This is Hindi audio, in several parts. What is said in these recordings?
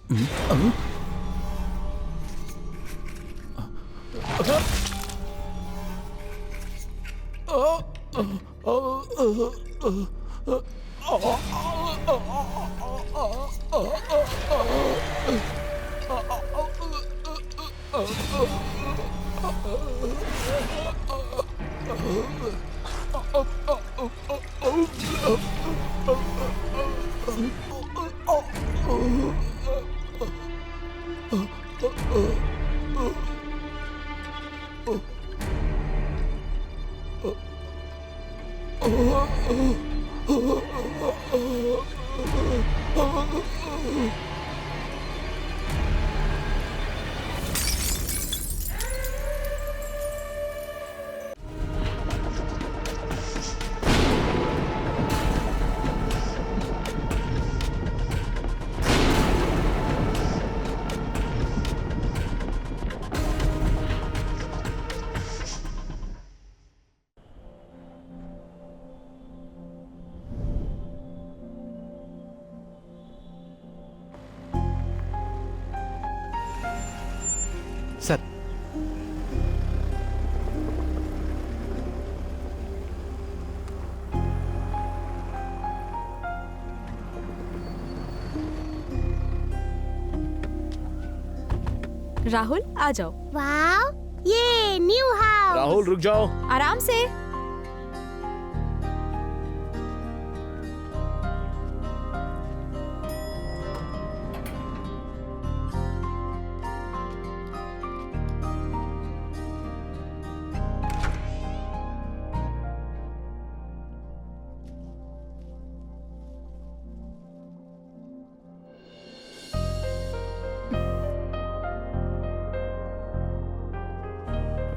सर, राहुल आ जाओ। वाओ, ये न्यू हाउस। राहुल रुक जाओ। आराम से।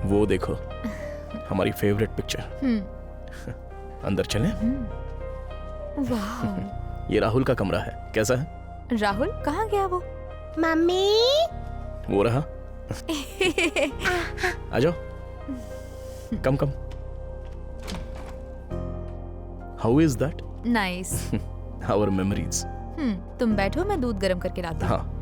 वो देखो हमारी फेवरेट पिक्चर। अंदर चलें? वाह। ये राहुल का कमरा है, कैसा है? राहुल कहाँ गया वो? मम्मी। वो रहा। आ जाओ। Come come. How is that? Nice. Our memories. तुम बैठो, मैं दूध गर्म करके लाती हूँ। हाँ।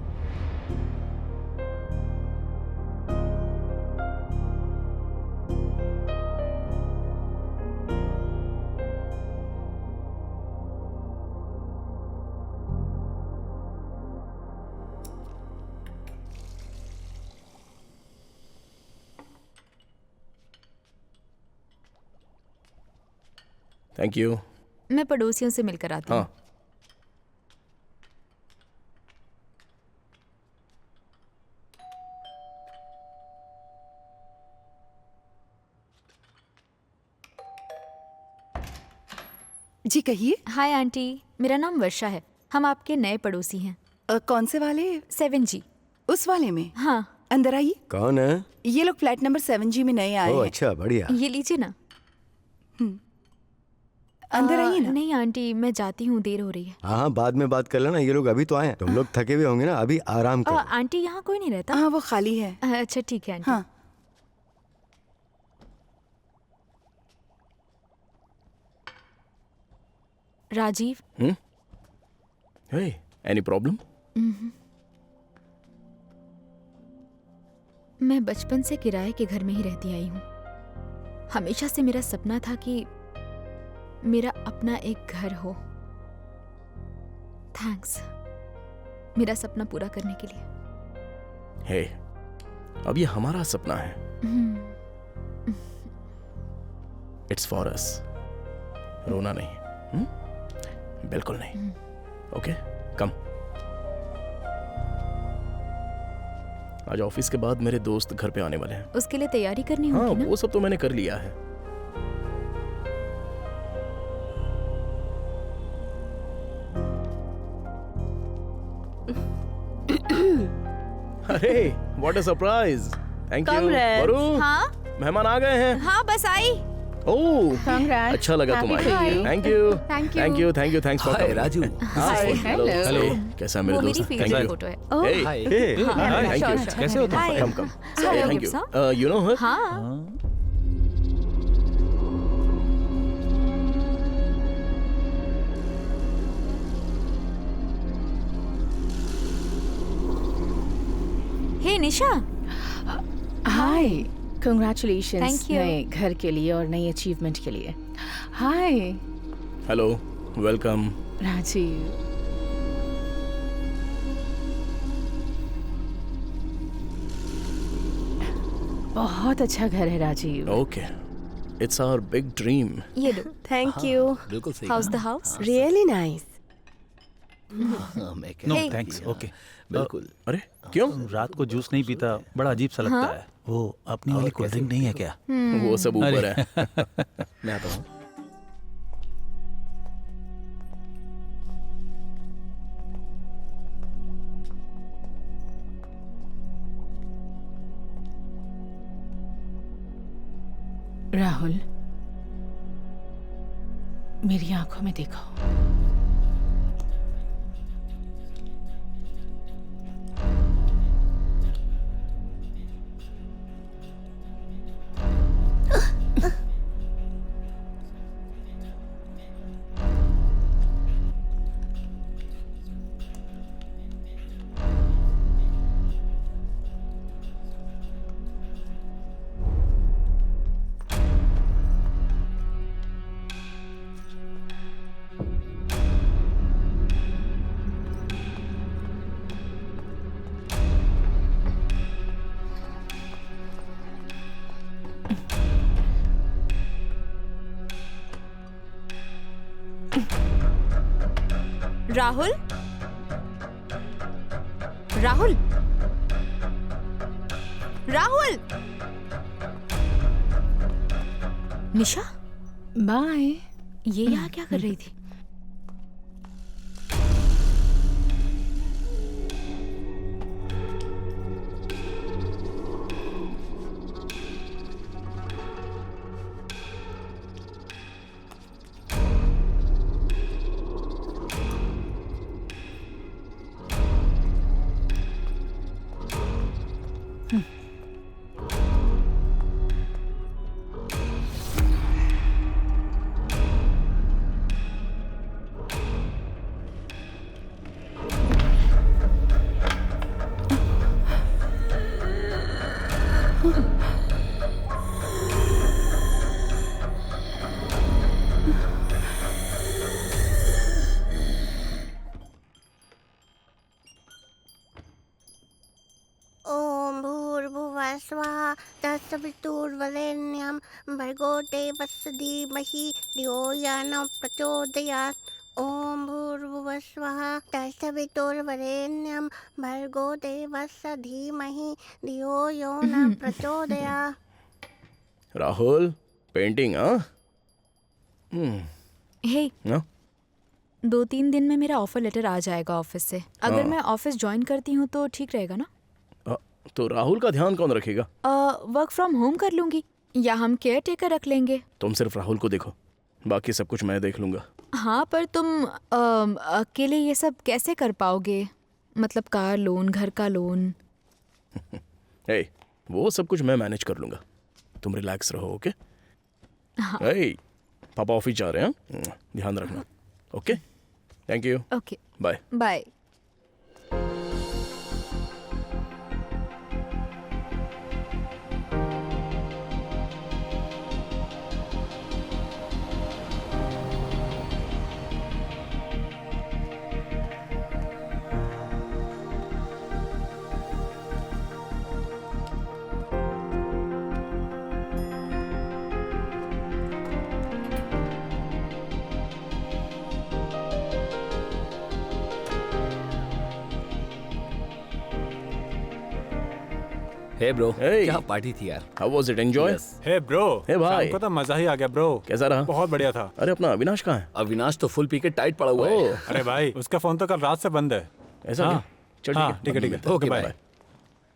Thank you. मैं पड़ोसियों से मिलकर आती हूँ। हाँ। जी कहिए। हाय आंटी, मेरा नाम वर्षा है। हम आपके नए पड़ोसी हैं। कौन से वाले? 7G। उस वाले में? हाँ। अंदर आइए। कौन है? ये लोग फ्लैट नंबर 7G में नए आए ओह हैं। अच्छा, बढ़िया। ये लीजिए ना। अंदर आइए ना। नहीं आंटी, मैं जाती हूँ, देर हो रही है। हाँ, बाद में बात कर लेना। ये लोग अभी तो आए हैं। तुम लोग थके हुए होंगे ना, अभी आराम करो। आंटी यहाँ कोई नहीं रहता? हाँ, वो खाली है। अच्छा ठीक है आंटी। हाँ। राजीव। हे, एनी प्रॉब्लम? मैं बचपन से किराए के घर में ही रहती आई हूँ। हमेशा से मेरा सपना था कि मेरा अपना एक घर हो। थैंक्स मेरा सपना पूरा करने के लिए। हे, अब ये हमारा सपना है। It's for us. रोना नहीं। बिल्कुल नहीं। ओके, कम। आज ऑफिस के बाद मेरे दोस्त घर पे आने वाले हैं। उसके लिए तैयारी करनी हाँ, होगी ना? वो सब तो मैंने कर लिया है। अरे, what a surprise. Thank you. वरु, हाँ मेहमान आ गए हैं। हाँ, बस आई। ओह, अच्छा लगा तुम आई। Thank you. Thanks for coming. Raju. Hello. कैसा है मेरे वो मेरी दोस्त? फेवरेट फोटो है। Oh, thank you. कैसे हो तुम? Hi. Come. Hello, thank Gibson. You. You know her? हाँ। Hey Nisha, hi, congratulations Thank you. नए घर के लिए और नई अचीवमेंट के लिए। Hi hello, welcome. राजीव। बहुत अच्छा घर है Rajeev. Okay, it's our big dream. ये लो। Thank you. बिल्कुल सही house the house? Really nice. No Hey. Thanks okay बिल्कुल। अरे क्यों? रात को जूस नहीं पीता, बड़ा अजीब सा लगता है। वो अपनी वाली कोल्ड ड्रिंक नहीं है क्या? वो सब ऊपर अरे। है। मैं आता हूँ। राहुल, मेरी आंखों में देखो। राहुल, राहुल, राहुल। निशा, बाय। ये यहाँ क्या कर रही थी? ओम भूर्भुवः स्वः तत्सवितुर्वरेण्यं भर्गो देवस्य धीमहि धियो यो न प्रचोदयात्। ओम भूर्भुवः स्वः तत्सवितुर्वरेण्यं भर्गो देवस्य धीमहि धियो यो न प्रचोदयात्। राहुल, पेंटिंग हाँ? हे, हाँ? 2-3 दिन में मेरा ऑफर लेटर आ जाएगा ऑफिस से। अगर हाँ। मैं ऑफिस ज्वाइन करती हूँ तो ठीक रहेगा ना? तो राहुल का ध्यान कौन रखेगा? वर्क फ्रॉम होम कर लूंगी या हम केयर टेकर रख लेंगे। तुम सिर्फ राहुल को देखो, बाकी सब कुछ मैं देख लूंगा। हाँ, पर तुम अकेले ये सब कैसे कर पाओगे? मतलब कार लोन, घर का लोन। ए, वो सब कुछ मैं मैनेज कर लूंगा। तुम रिलैक्स रहो, ओके? हाँ। ए, पापा ऑफिस जा रहे हैं, ध्यान रखना। Okay, thank you, okay, bye. Bye. Hey bro, Hey. क्या पार्टी थी यार। How was it? Enjoy? Hey bro. Hey भाई। शाम को तो मजा ही आ गया ब्रो। कैसा रहा? बहुत बढ़िया था। अरे अपना अविनाश कहाँ है? अविनाश तो फुल पी के टाइट पड़ा हुआ है। ओह, अरे भाई उसका फोन तो कल रात से बंद है। ऐसा हाँ। क्या? चल हाँ, ठीक है, ठीक है, बाद में ओके, मिलते हैं।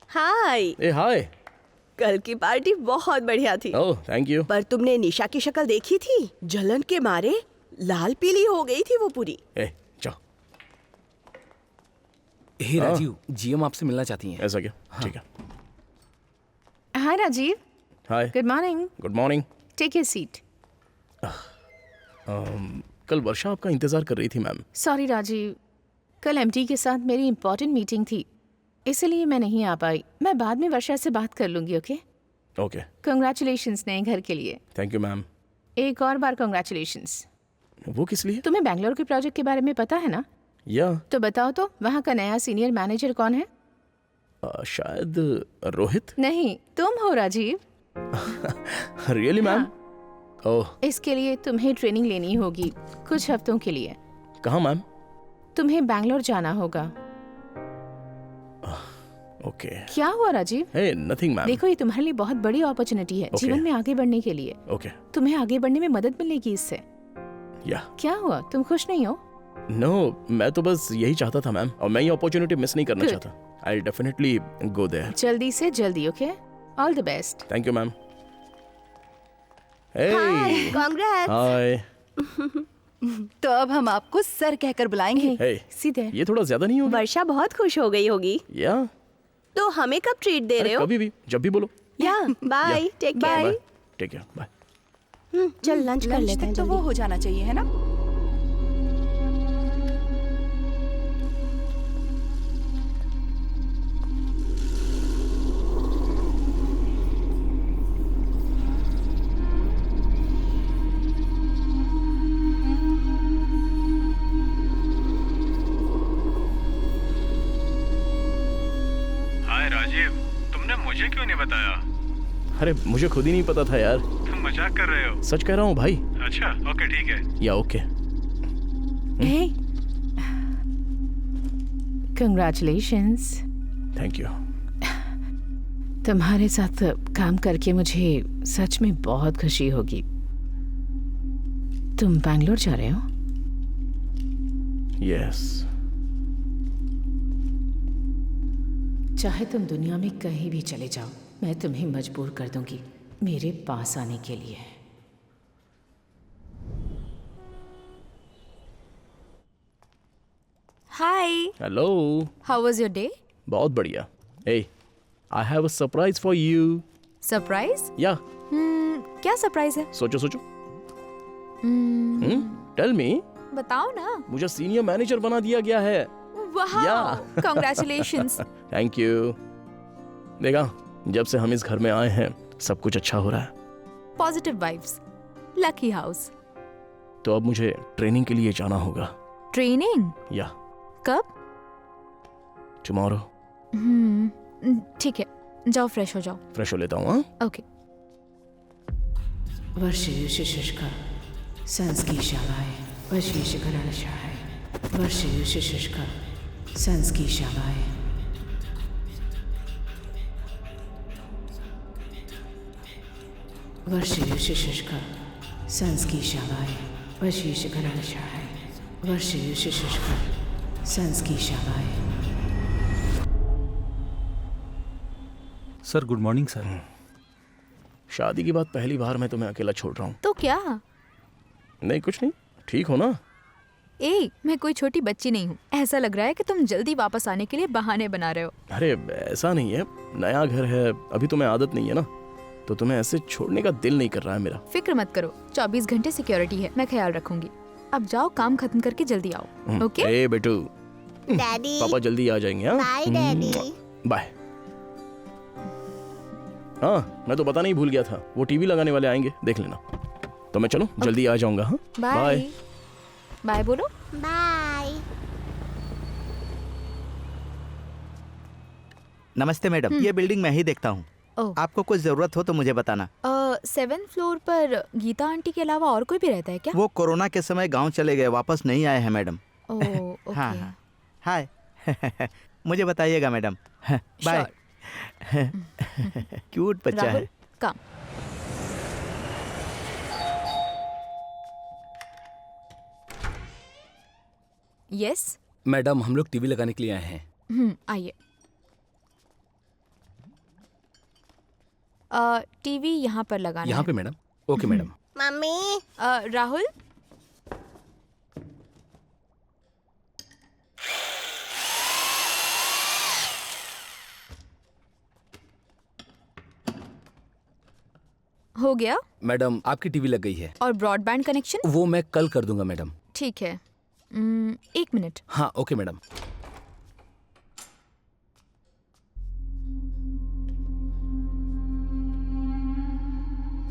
बाय। हाय, ए हाय। कल की पार्टी बहुत बढ़िया थी। ओह, थैंक यू। पर तुमने निशा की शक्ल देखी थी? जलन के मारे लाल पीली हो गई थी वो पूरी। ए, जाओ। हे राजीव, जीएम आपसे मिलना चाहती हैं। ऐसा क्या? ठीक है। Hi Rajeev, hi, good morning. Good morning. Take your seat. कल वर्षा आपका इंतजार कर रही थी मैम। सॉरी राजीव, कल एमडी के साथ मेरी इंपॉर्टेंट मीटिंग थी इसलिए मैं नहीं आ पाई। मैं बाद में वर्षा से बात कर लूंगी। ओके, ओके, कंग्रेचुलेशंस नए घर के लिए। Thank you ma'am. एक और बार कंग्रेचुलेशंस। वो किस लिए? तुम्हें बैंगलोर के प्रोजेक्ट के बारे में पता है ना? या तो बताओ तो, वहाँ का नया सीनियर मैनेजर कौन है? शायद रोहित। नहीं, तुम हो राजीव। Really ma'am? ओह, इसके लिए तुम्हें ट्रेनिंग लेनी होगी कुछ हफ्तों के लिए। कहाँ मैम? तुम्हें बैंगलोर जाना होगा। ओके। क्या हुआ राजीव? हे, नथिंग मैम। देखो, ये तुम्हारे लिए बहुत बड़ी अपॉर्चुनिटी है जीवन में आगे बढ़ने के लिए। ओके। तुम्हें आगे बढ़ने में मदद मिलेगी इससे। या क्या हुआ, तुम खुश नहीं हो? नो, मैं तो बस यही चाहता था मैम, और मैं ये अपॉर्चुनिटी मिस नहीं करना Good. चाहता। I definitely go there. जल्दी से जल्दी। Okay, all the best. Thank you ma'am. Hey, congrats. Hi. तो अब हम आपको सर कहकर बुलाएंगे। हे, सीधे। ये थोड़ा ज्यादा नहीं होगा? वर्षा बहुत खुश हो गई होगी। या तो हमें कब ट्रीट दे रहे हो? कभी भी, जब भी बोलो। या bye, take care. Bye, take care, bye. चल लंच कर लंच लेते हैं तक तो वो जल्दी। हो जाना चाहिए, है ना? हाय राजीव, तुमने मुझे क्यों नहीं बताया? अरे मुझे खुद ही नहीं पता था यार। तुम मजाक कर रहे हो? सच कह रहा हूँ भाई। अच्छा, ओके ठीक है। या okay. Hey, congratulations. Thank you. तुम्हारे साथ काम करके मुझे सच में बहुत खुशी होगी। तुम बैंगलोर जा रहे हो? यस। चाहे तुम दुनिया में कहीं भी चले जाओ, मैं तुम्हें मजबूर कर दूंगी मेरे पास आने के लिए। Hi, hello. How was your day? बहुत बढ़िया। Hey, I have a surprise for you. Surprise? या क्या सरप्राइज है? सोचो सोचो। Tell me. बताओ ना। मुझे सीनियर मैनेजर बना दिया गया है। वाह, Yeah. कांग्रेचुलेशंस। Thank you. देखा, जब से हम इस घर में आए हैं सब कुछ अच्छा हो रहा है। Positive vibes, lucky house. तो अब मुझे ट्रेनिंग के लिए जाना होगा। ट्रेनिंग? या कब? टुमारो। ठीक है, जाओ फ्रेश हो जाओ। फ्रेश हो लेता हूँ। हाँ, ओके। वर्षयुष्का संस्कीशावाय वशीशकरणशाय वर्षयुष्का संस्कीशावाय वर्षयुष्का संस्कीशावाय वशीशकरणशाय वर्षयुष्का संस्कीशावाय। Sir good morning sir. शादी के बाद पहली बार मैं तुम्हें अकेला छोड़ रहा हूँ। तो क्या? नहीं, कुछ नहीं। ठीक हो ना? ए, मैं कोई छोटी बच्ची नहीं हूँ। ऐसा लग रहा है कि तुम जल्दी वापस आने के लिए बहाने बना रहे हो। अरे ऐसा नहीं है, नया घर है, अभी तुम्हें आदत नहीं है ना, तो तुम्हें ऐसे छोड़ने का दिल नहीं कर रहा है मेरा। फिक्र मत करो, 24 घंटे सिक्योरिटी है, मैं ख्याल रखूंगी। अब जाओ, काम खत्म करके जल्दी आओ। ओके? ए बेटू, डैडी। पापा जल्दी आ जाएंगे। हाँ, बाय डैडी। बाय। हाँ, मैं तो पता नहीं भूल गया था, वो टीवी लगाने वाले आएंगे, देख लेना। तो मैं चलूं, जल्दी आ जाऊंगा। हाँ, बाय। बाय बोलो। बाय। नमस्ते मैडम, ये बिल्डिंग मैं ही देखता हूँ। ओह। आपको कुछ जरूरत हो तो मुझे बताना। 7th फ्लोर पर गीता आंटी के अलावा और कोई भी रहता है क्या? वो कोरोना के समय गांव चले गए, वापस नहीं आए हैं मैडम। ओह, ओके। हाँ हाँ, हाय। मुझे बताइएगा मैडम। बाय। क्यूट बच्चा राहुल, है। काम। यस। मैडम, हम लोग टीवी लगाने के लिए आए हैं। आइए। टीवी यहाँ पर लगाना यहाँ है। पे madam. Okay madam. Mummy. Rahul, हो गया? मैडम, आपकी टीवी लग गई है। और ब्रॉडबैंड कनेक्शन? वो मैं कल कर दूंगा मैडम। ठीक है। 1 मिनट। हाँ ओके मैडम।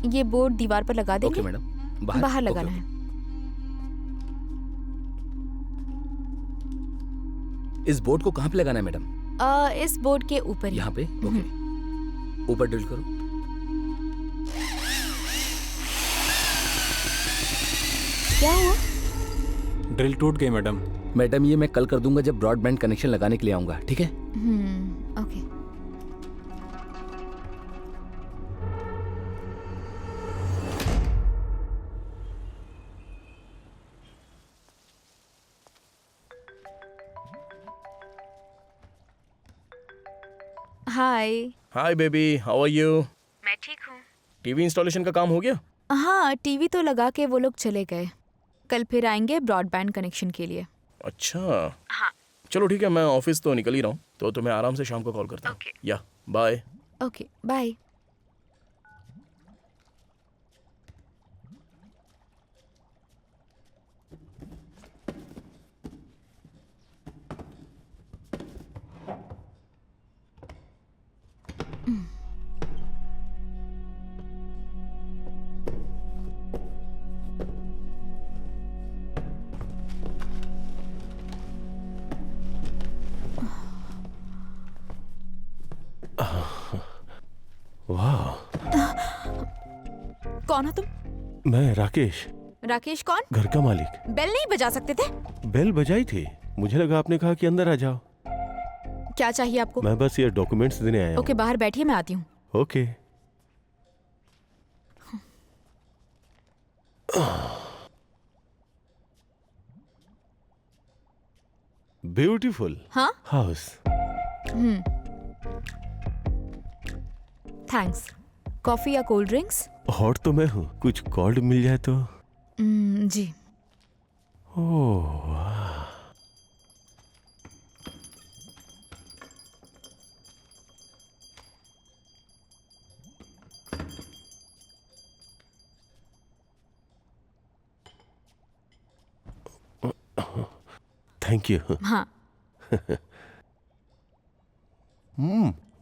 ये बोर्ड दीवार पर लगा देंगे? Okay madam. बाहर लगाना है। इस बोर्ड को कहाँ पे लगाना है मैडम? इस बोर्ड के ऊपर। यहाँ पे? ओके, ऊपर ड्रिल करो। क्या हुआ? ड्रिल टूट गई मैडम। मैडम ये मैं कल कर दूंगा जब ब्रॉडबैंड कनेक्शन लगाने के लिए आऊंगा, ठीक है? Okay. Hi. Hi baby, how are you? मैं ठीक हूँ। टीवी इंस्टॉलेशन का काम हो गया? हाँ, टीवी तो लगा के वो लोग चले गए। कल फिर आएंगे ब्रॉडबैंड कनेक्शन के लिए। अच्छा। हाँ। चलो ठीक है, मैं ऑफिस तो निकल ही रहा हूँ, तो तुम्हें आराम से शाम को कॉल करता हूँ। या बाय। Okay bye. वाह। कौन हो तुम? मैं राकेश। राकेश कौन? घर का मालिक। बेल नहीं बजा सकते थे? बेल बजाई थी, मुझे लगा आपने कहा कि अंदर आ जाओ। क्या चाहिए आपको? मैं बस ये डॉक्यूमेंट्स देने आया हूँ। ओके, बाहर बैठिए, मैं आती हूँ। ओके। ब्यूटीफुल हाँ? हाउस। थैंक्स। कॉफी या कोल्ड ड्रिंक्स? हॉट तो मैं हूँ, कुछ कोल्ड मिल जाए तो। जी। ओह, थैंक यू। हाँ।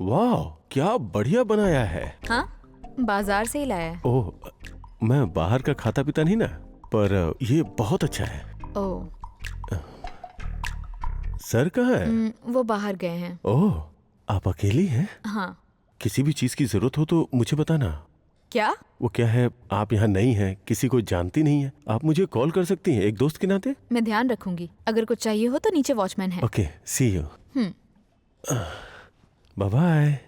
वाह, क्या बढ़िया बनाया है। हाँ, बाजार से ही लाया है। ओह, मैं बाहर का खाता पीता नहीं ना, पर ये बहुत अच्छा है। ओह। सर कहाँ है? वो बाहर गए हैं। ओह, आप अकेली हैं? हाँ। किसी भी चीज की जरूरत हो तो मुझे बताना। क्या? वो क्या है, आप यहाँ नई हैं, किसी को जानती नहीं है, आप मुझे कॉल कर सकती हैं एक दोस्त के नाते। मैं ध्यान रखूंगी, अगर कुछ चाहिए हो तो नीचे वॉचमैन है। Okay, see you. Bye bye.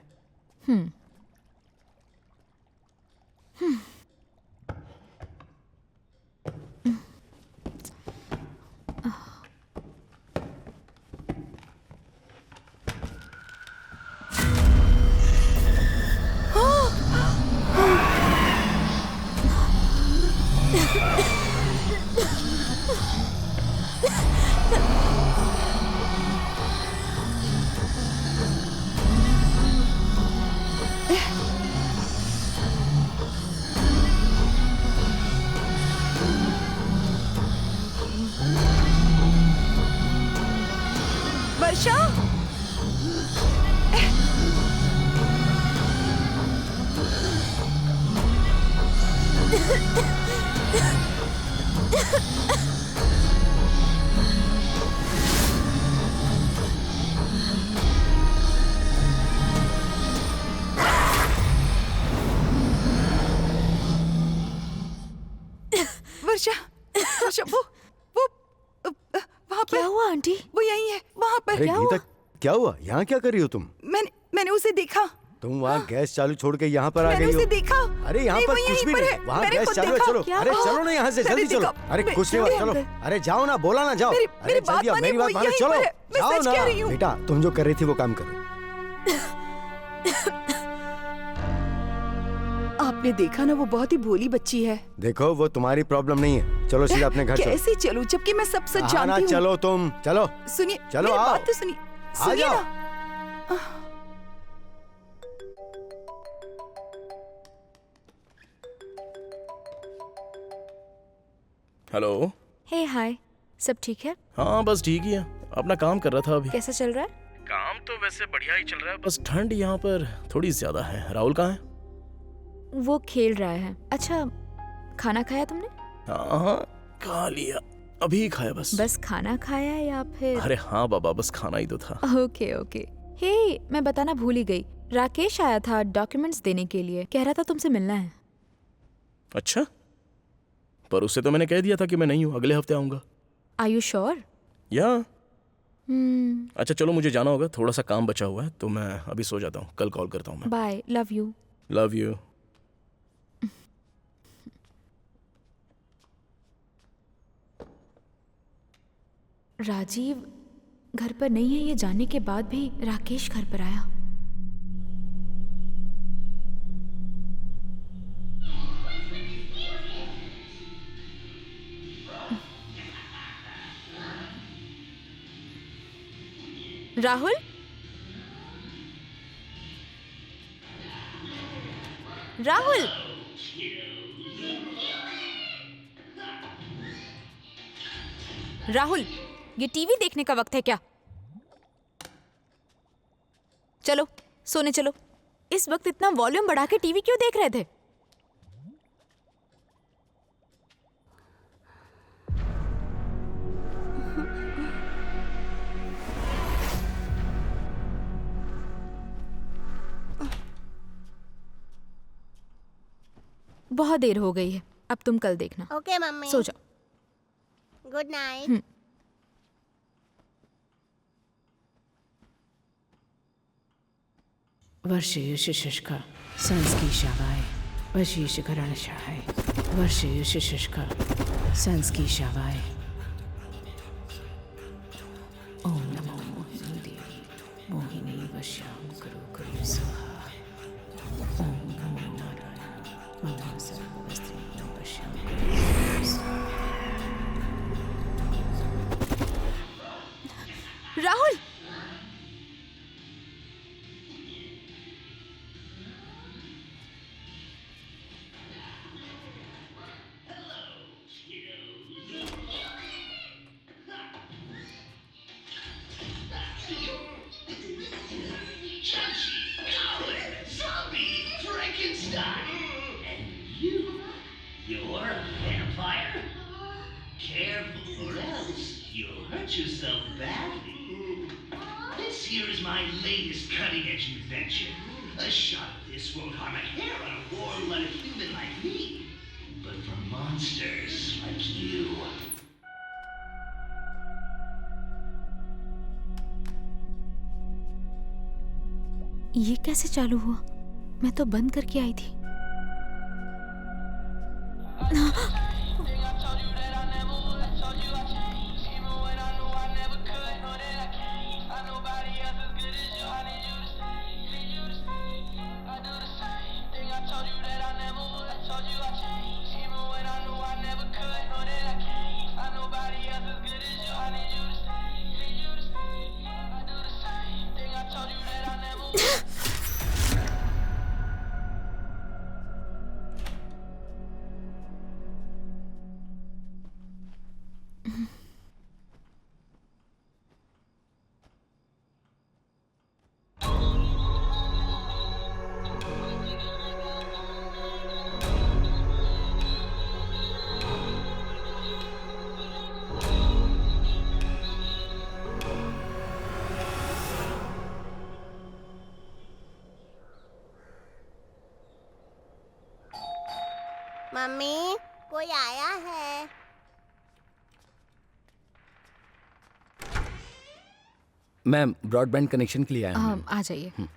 Varsha, Varsha, Varsha, वो वहाँ पर। क्या हुआ आंटी? वो यही है, वहाँ पर। अरे गीता, क्या हुआ? यहाँ क्या कर रही हो तुम? मैंने उसे देखा। तुम वहाँ गैस चालू छोड़ के यहाँ पर आ मैंने गई हो? उसे देखा। अरे यहाँ नहीं, पर वो कुछ यहीं भी पर नहीं, है। वहाँ मैंने गैस खुद चालू है। देखा। चलो, क्या अरे हुआ? चलो ना यहाँ से, मैंने जल्दी चलो। देखा। अरे मैं- कुछ नहीं हुआ, चलो। अरे जाओ ना, बोला ना, जाओ। मेरी अरे बात जल्दी आओ, माने, मेरी वो बात मानो, यहीं चलो पर है। मैं जाओ सच ना। कह रही हूँ। बेटा, तुम जो कर रही थी वो काम करो। आपने देखा ना, वो बहुत ही भोली बच्ची है। देखो, वो तुम्हारी प्रॉब्लम नहीं है। चलो सीधा अपने घर चलो। कैसे चलूं जबकि मैं सब सच हाँ ना, जानती हूँ। चलो तुम, चलो। सुनिए, चलो, मेरी आओ। बात तो सुनिए। आ सुनिए जाओ। ना। हेलो। हे हाय, सब ठीक है? हाँ बस ठीक ही है, अपना काम कर रहा था अभी। कैसा चल रहा है? काम तो वैसे बढ़िया ही चल रहा है, बस ठंड यहाँ पर थोड़ी ज्यादा है। राहुल कहाँ है? वो खेल रहा है। अच्छा, खाना खाया तुमने? हाँ, खा लिया, अभी खाया बस। बस खाना खाया या फिर? अरे हाँ बाबा, बस खाना ही तो था। Okay okay. हे, मैं बताना भूल ही गई, राकेश आया था डॉक्यूमेंट्स देने के लिए, कह रहा था तुमसे मिलना है। अच्छा, पर उससे तो मैंने कह दिया था कि मैं नहीं हूँ, अगले हफ्ते आऊंगा। Are you sure? या अच्छा चलो, मुझे जाना होगा, थोड़ा सा काम बचा हुआ है, तो मैं अभी सो जाता हूँ, कल कॉल करता हूँ मैं। Bye, love you. Love you. Rajiv घर पर नहीं है ये जानने के बाद भी राकेश घर पर आया। राहुल, राहुल, राहुल, ये टीवी देखने का वक्त है क्या? चलो सोने चलो। इस वक्त इतना वॉल्यूम बढ़ा के टीवी क्यों देख रहे थे? बहुत देर हो गई है, अब तुम कल देखना। ओके मम्मी, सो जाओ। Good night. वर्षयुष्का संस्की शावाय वशीषकरणशाय वर्षयुष्का संस्की शावाय। ओम नमो मोहिनी देवी मोहिनी वश्याम करो करो स्वाहा। ओम नमो नारायण मम सर्वस्त्रीं वश्याम करो स्वाहा। राहुल, ये कैसे चालू हुआ? मैं तो बंद करके आई थी। मम्मी, कोई आया है? मैम, ब्रॉडबैंड कनेक्शन के लिए आया हूं। आ जाइए।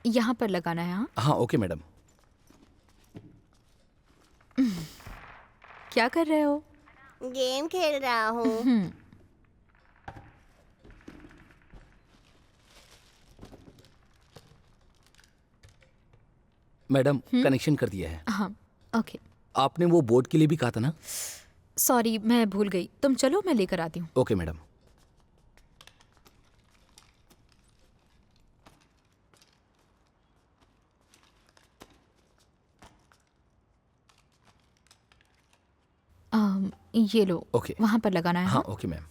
यहाँ पर लगाना है। हाँ हाँ, ओके मैडम। क्या कर रहे हो? गेम खेल रहा हूँ। मैडम, कनेक्शन कर दिया है। हाँ ओके। आपने वो बोर्ड के लिए भी कहा था ना? सॉरी, मैं भूल गई। तुम चलो, मैं लेकर आती हूँ। Okay madam. ये लो। ओके। वहाँ पर लगाना है। हाँ ओके मैम।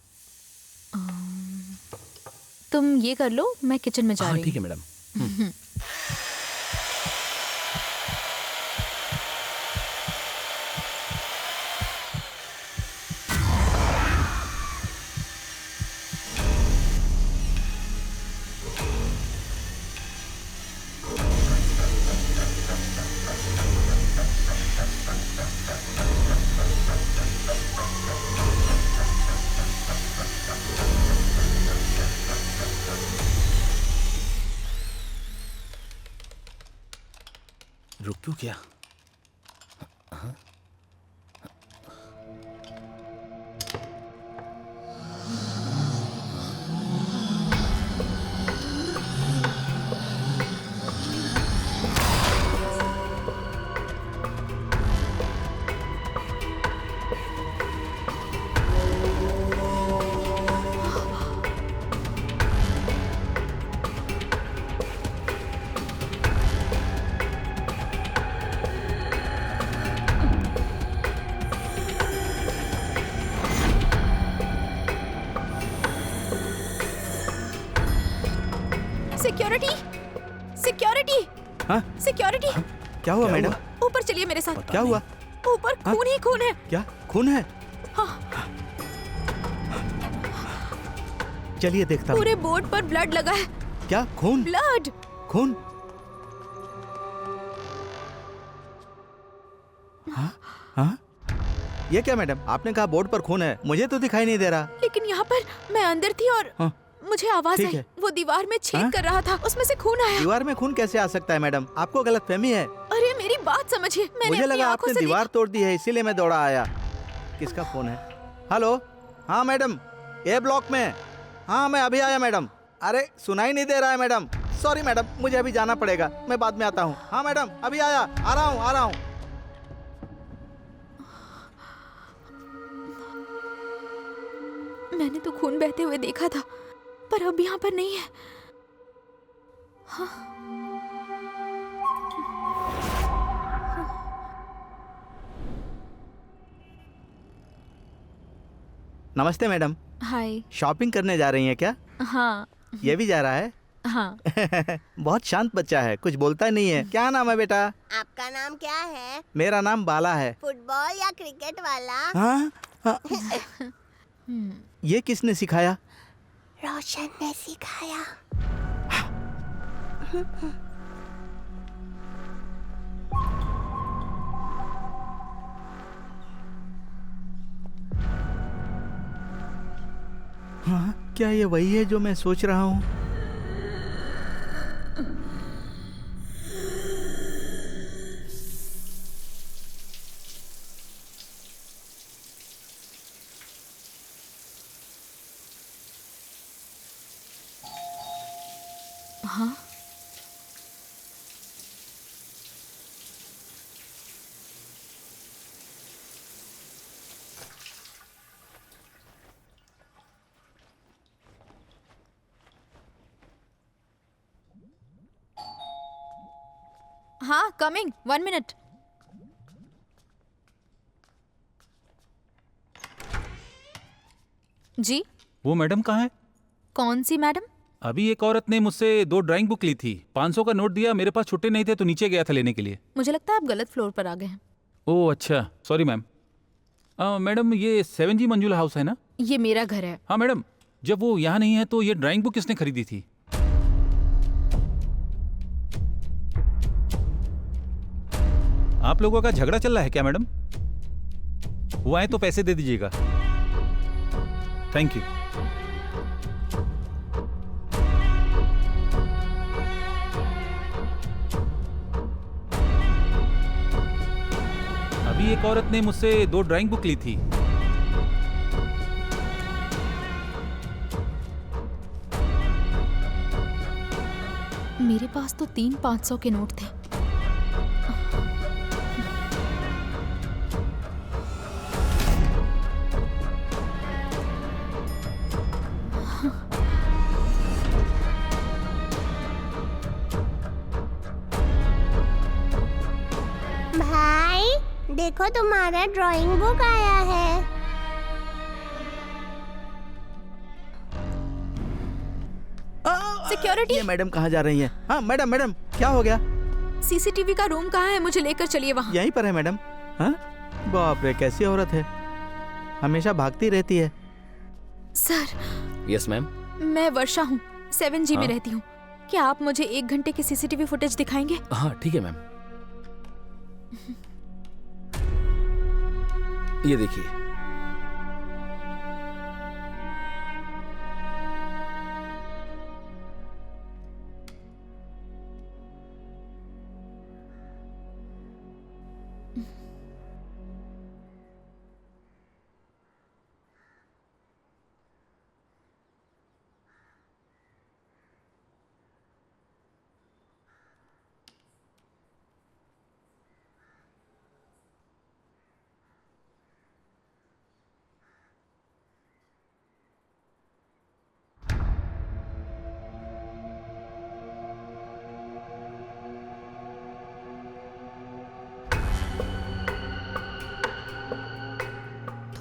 तुम ये कर लो, मैं किचन में जा रही हूँ। ठीक है मैडम। रुक क्यों क्या? सिक्योरिटी, सिक्योरिटी, हाँ? सिक्योरिटी। क्या हुआ मैडम? ऊपर चलिए मेरे साथ। क्या हुआ? ऊपर खून ही खून है। क्या खून है? हाँ। चलिए देखता हूँ। पूरे बोर्ड पर ब्लड लगा है। क्या खून? ब्लड। खून? हाँ? हाँ? ये क्या मैडम? आपने कहा बोर्ड पर खून है, मुझे तो दिखाई नहीं दे रहा। लेकिन यहाँ पर मैं अंदर थी और हाँ? मुझे आवाज ठीक आई। है। वो दीवार में छेद हाँ? कर रहा था, उसमें से खून आया। दीवार में खून कैसे आ सकता है मैडम? आपको गलतफहमी है। अरे मेरी बात समझिए, मैंने मुझे अपनी लगा आंखों आपने से दीवार तोड़ दी है, इसीलिए मैं दौड़ा आया। किसका फोन है? हेलो, हाँ मैडम, ए ब्लॉक में। हाँ मैं अभी आया मैडम। अरे सुनाई नहीं दे रहा है मैडम। सॉरी मैडम, मुझे अभी जाना पड़ेगा, मैं बाद में आता हूँ। हाँ मैडम अभी आया, आ रहा हूँ, आ रहा हूँ। मैंने तो खून बहते हुए देखा था, पर अब यहाँ पर नहीं है। हाँ। नमस्ते मैडम। हाय। शॉपिंग करने जा रही हैं क्या? हाँ। ये भी जा रहा है? हाँ। बहुत शांत बच्चा है, कुछ बोलता नहीं है। क्या नाम है बेटा? आपका नाम क्या है? मेरा नाम बाला है। फुटबॉल या क्रिकेट वाला? हाँ? हाँ। ये किसने सिखाया? रोशन ने सिखाया। हाँ? क्या ये वही है जो मैं सोच रहा हूँ? हाँ? हाँ, कमिंग, 1 मिनट। जी? वो मैडम कहाँ है? कौन सी मैडम? अभी एक औरत ने मुझसे 2 ड्राइंग बुक ली थी, 500 का नोट दिया, मेरे पास छुट्टे नहीं थे तो नीचे गया था लेने के लिए। मुझे लगता है आप गलत फ्लोर पर आ गए हैं। ओह अच्छा, सॉरी मैम। मैडम ये 7G मंजुला हाउस है ना? ये मेरा घर है। हाँ मैडम, जब वो यहाँ नहीं है तो ये ड्राइंग बुक किसने खरीदी थी? आप लोगों का झगड़ा चल रहा है क्या मैडम? वो आए तो पैसे दे दीजिएगा। Thank you. अभी एक औरत ने मुझसे 2 ड्राइंग बुक ली थी। मेरे पास तो 3 500 के नोट थे। भाई देखो तुम्हारा ड्राइंग बुक आया है। सिक्योरिटी। ये मैडम कहाँ जा रही हैं? हाँ मैडम, मैडम क्या हो गया? सीसीटीवी का रूम कहाँ है? मुझे लेकर चलिए वहाँ। यहीं पर है मैडम। हाँ? बाप रे, कैसी औरत है, हमेशा भागती रहती है। सर। Yes ma'am. मैं वर्षा हूँ, 7G में हाँ? रहती हूँ। क्या आप मुझे 1 घंटे की सीसीटीवी फुटेज दिखाएंगे? हाँ ठीक है मैम। ये देखिए।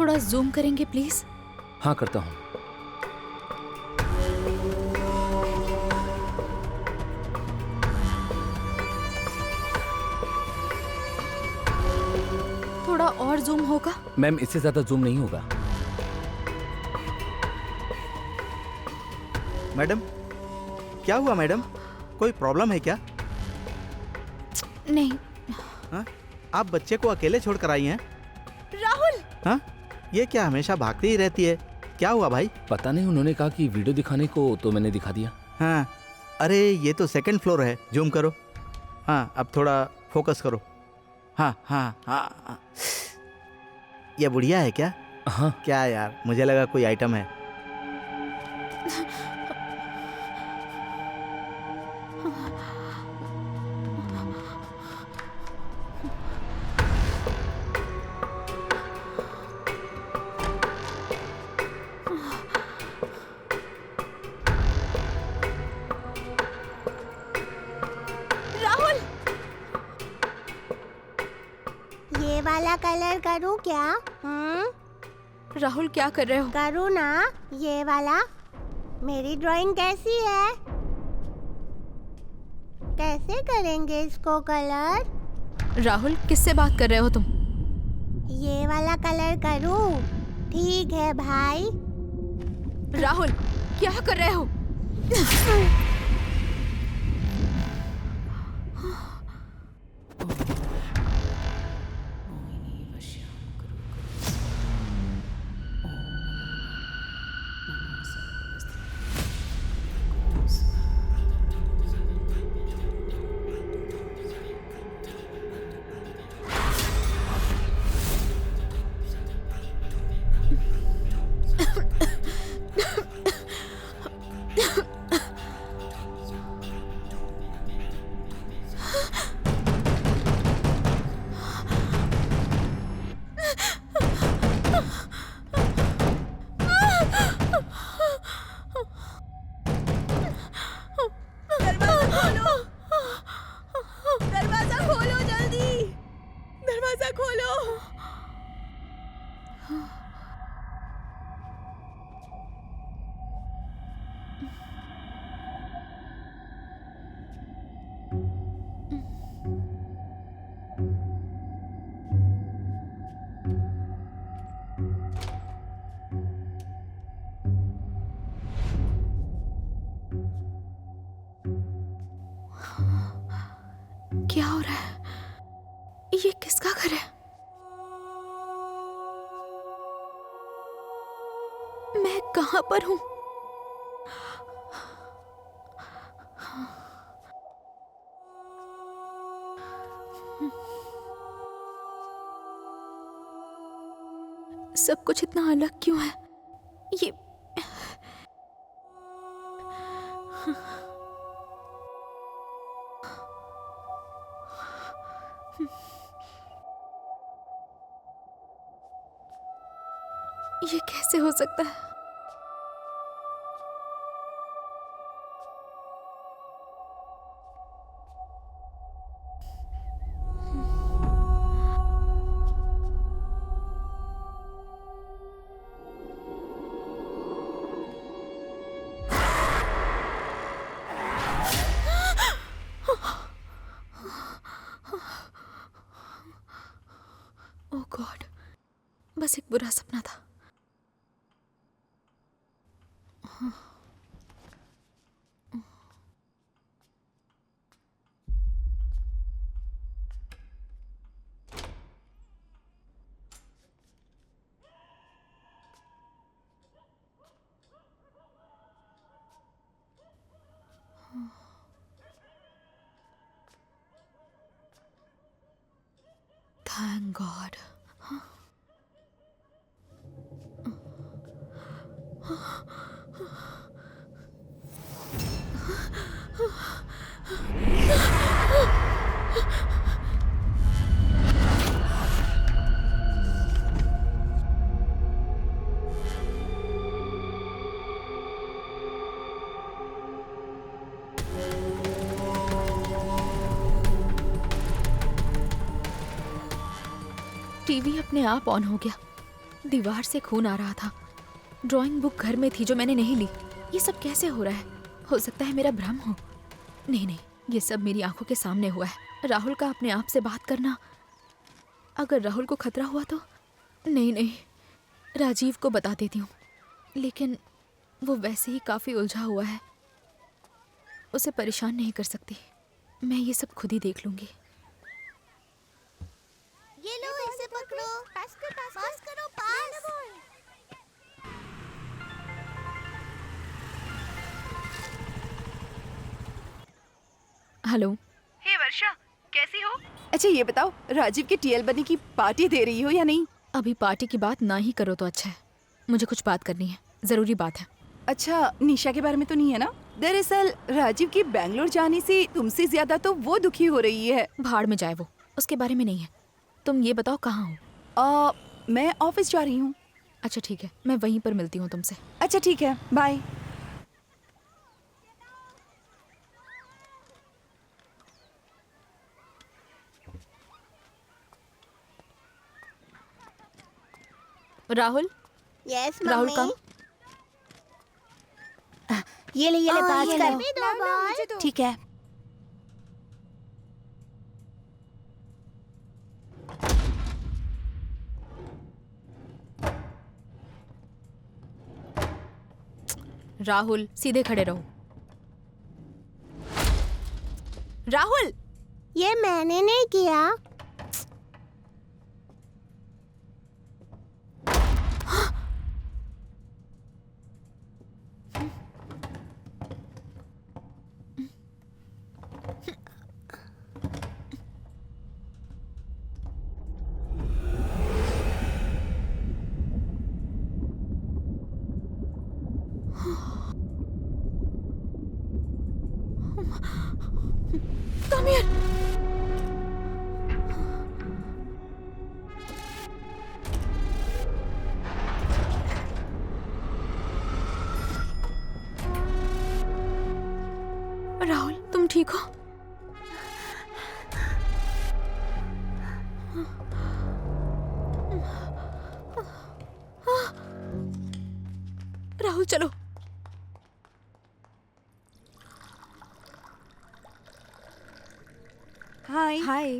थोड़ा जूम करेंगे प्लीज? हाँ करता हूँ। थोड़ा और जूम होगा? मैम इससे ज्यादा जूम नहीं होगा। मैडम क्या हुआ मैडम, कोई प्रॉब्लम है क्या? नहीं। हाँ? आप बच्चे को अकेले छोड़ कर आई हैं? राहुल! हाँ? ये क्या हमेशा भागती ही रहती है, क्या हुआ भाई? पता नहीं, उन्होंने कहा कि वीडियो दिखाने को, तो मैंने दिखा दिया। हाँ, अरे ये तो सेकंड फ्लोर है, जूम करो। हाँ अब थोड़ा फोकस करो। हाँ हाँ हाँ, हाँ। ये बुढ़िया है क्या? हाँ। क्या यार, मुझे लगा कोई आइटम है। ये वाला कलर करूँ क्या? राहुल क्या कर रहे हो? करूँ ना ये वाला? मेरी ड्राइंग कैसी है? कैसे करेंगे इसको कलर? राहुल किससे बात कर रहे हो तुम? ये वाला कलर करूँ? ठीक है भाई। राहुल क्या कर रहे हो? क्या हो रहा है? ये किसका घर है? मैं कहां पर हूं? सब कुछ इतना अलग क्यों है? ये कैसे हो सकता है? ओह गॉड, बस एक बुरा सपना था। Thank God. टीवी अपने आप ऑन हो गया। दीवार से खून आ रहा था। ड्राइंग बुक घर में थी जो मैंने नहीं ली। ये सब कैसे हो रहा है? हो सकता है मेरा भ्रम हो। नहीं नहीं, ये सब मेरी आंखों के सामने हुआ है। राहुल का अपने आप से बात करना, अगर राहुल को खतरा हुआ तो? नहीं नहीं, राजीव को बता देती हूँ, लेकिन वो वैसे ही काफी उलझा हुआ है, उसे परेशान नहीं कर सकती। मैं ये सब खुद ही देख लूंगी। ये लो, इसे पकड़ो। पास करो, पास। हेलो। हे वर्षा, कैसी हो? अच्छा ये बताओ, राजीव के टीएल बनने की पार्टी दे रही हो या नहीं? अभी पार्टी की बात ना ही करो तो अच्छा है। मुझे कुछ बात करनी है, जरूरी बात है। अच्छा, निशा के बारे में तो नहीं है ना? दरअसल राजीव की बैंगलोर जाने से तुमसे ज्यादा तो वो दुखी हो रही है। भाड़ में जाए वो, उसके बारे में नहीं है। तुम ये बताओ कहाँ हो? मैं ऑफिस जा रही हूँ। अच्छा ठीक है, मैं वहीं पर मिलती हूँ तुमसे। अच्छा ठीक है, bye. Rahul. Yes Rahul mummy. Come. ये ले पास ये कर। लो। दो बॉल। ठीक है। राहुल सीधे खड़े रहो। राहुल, ये मैंने नहीं किया। Come here. राहुल, तुम ठीक हो? राहुल चलो। हाय। हाय,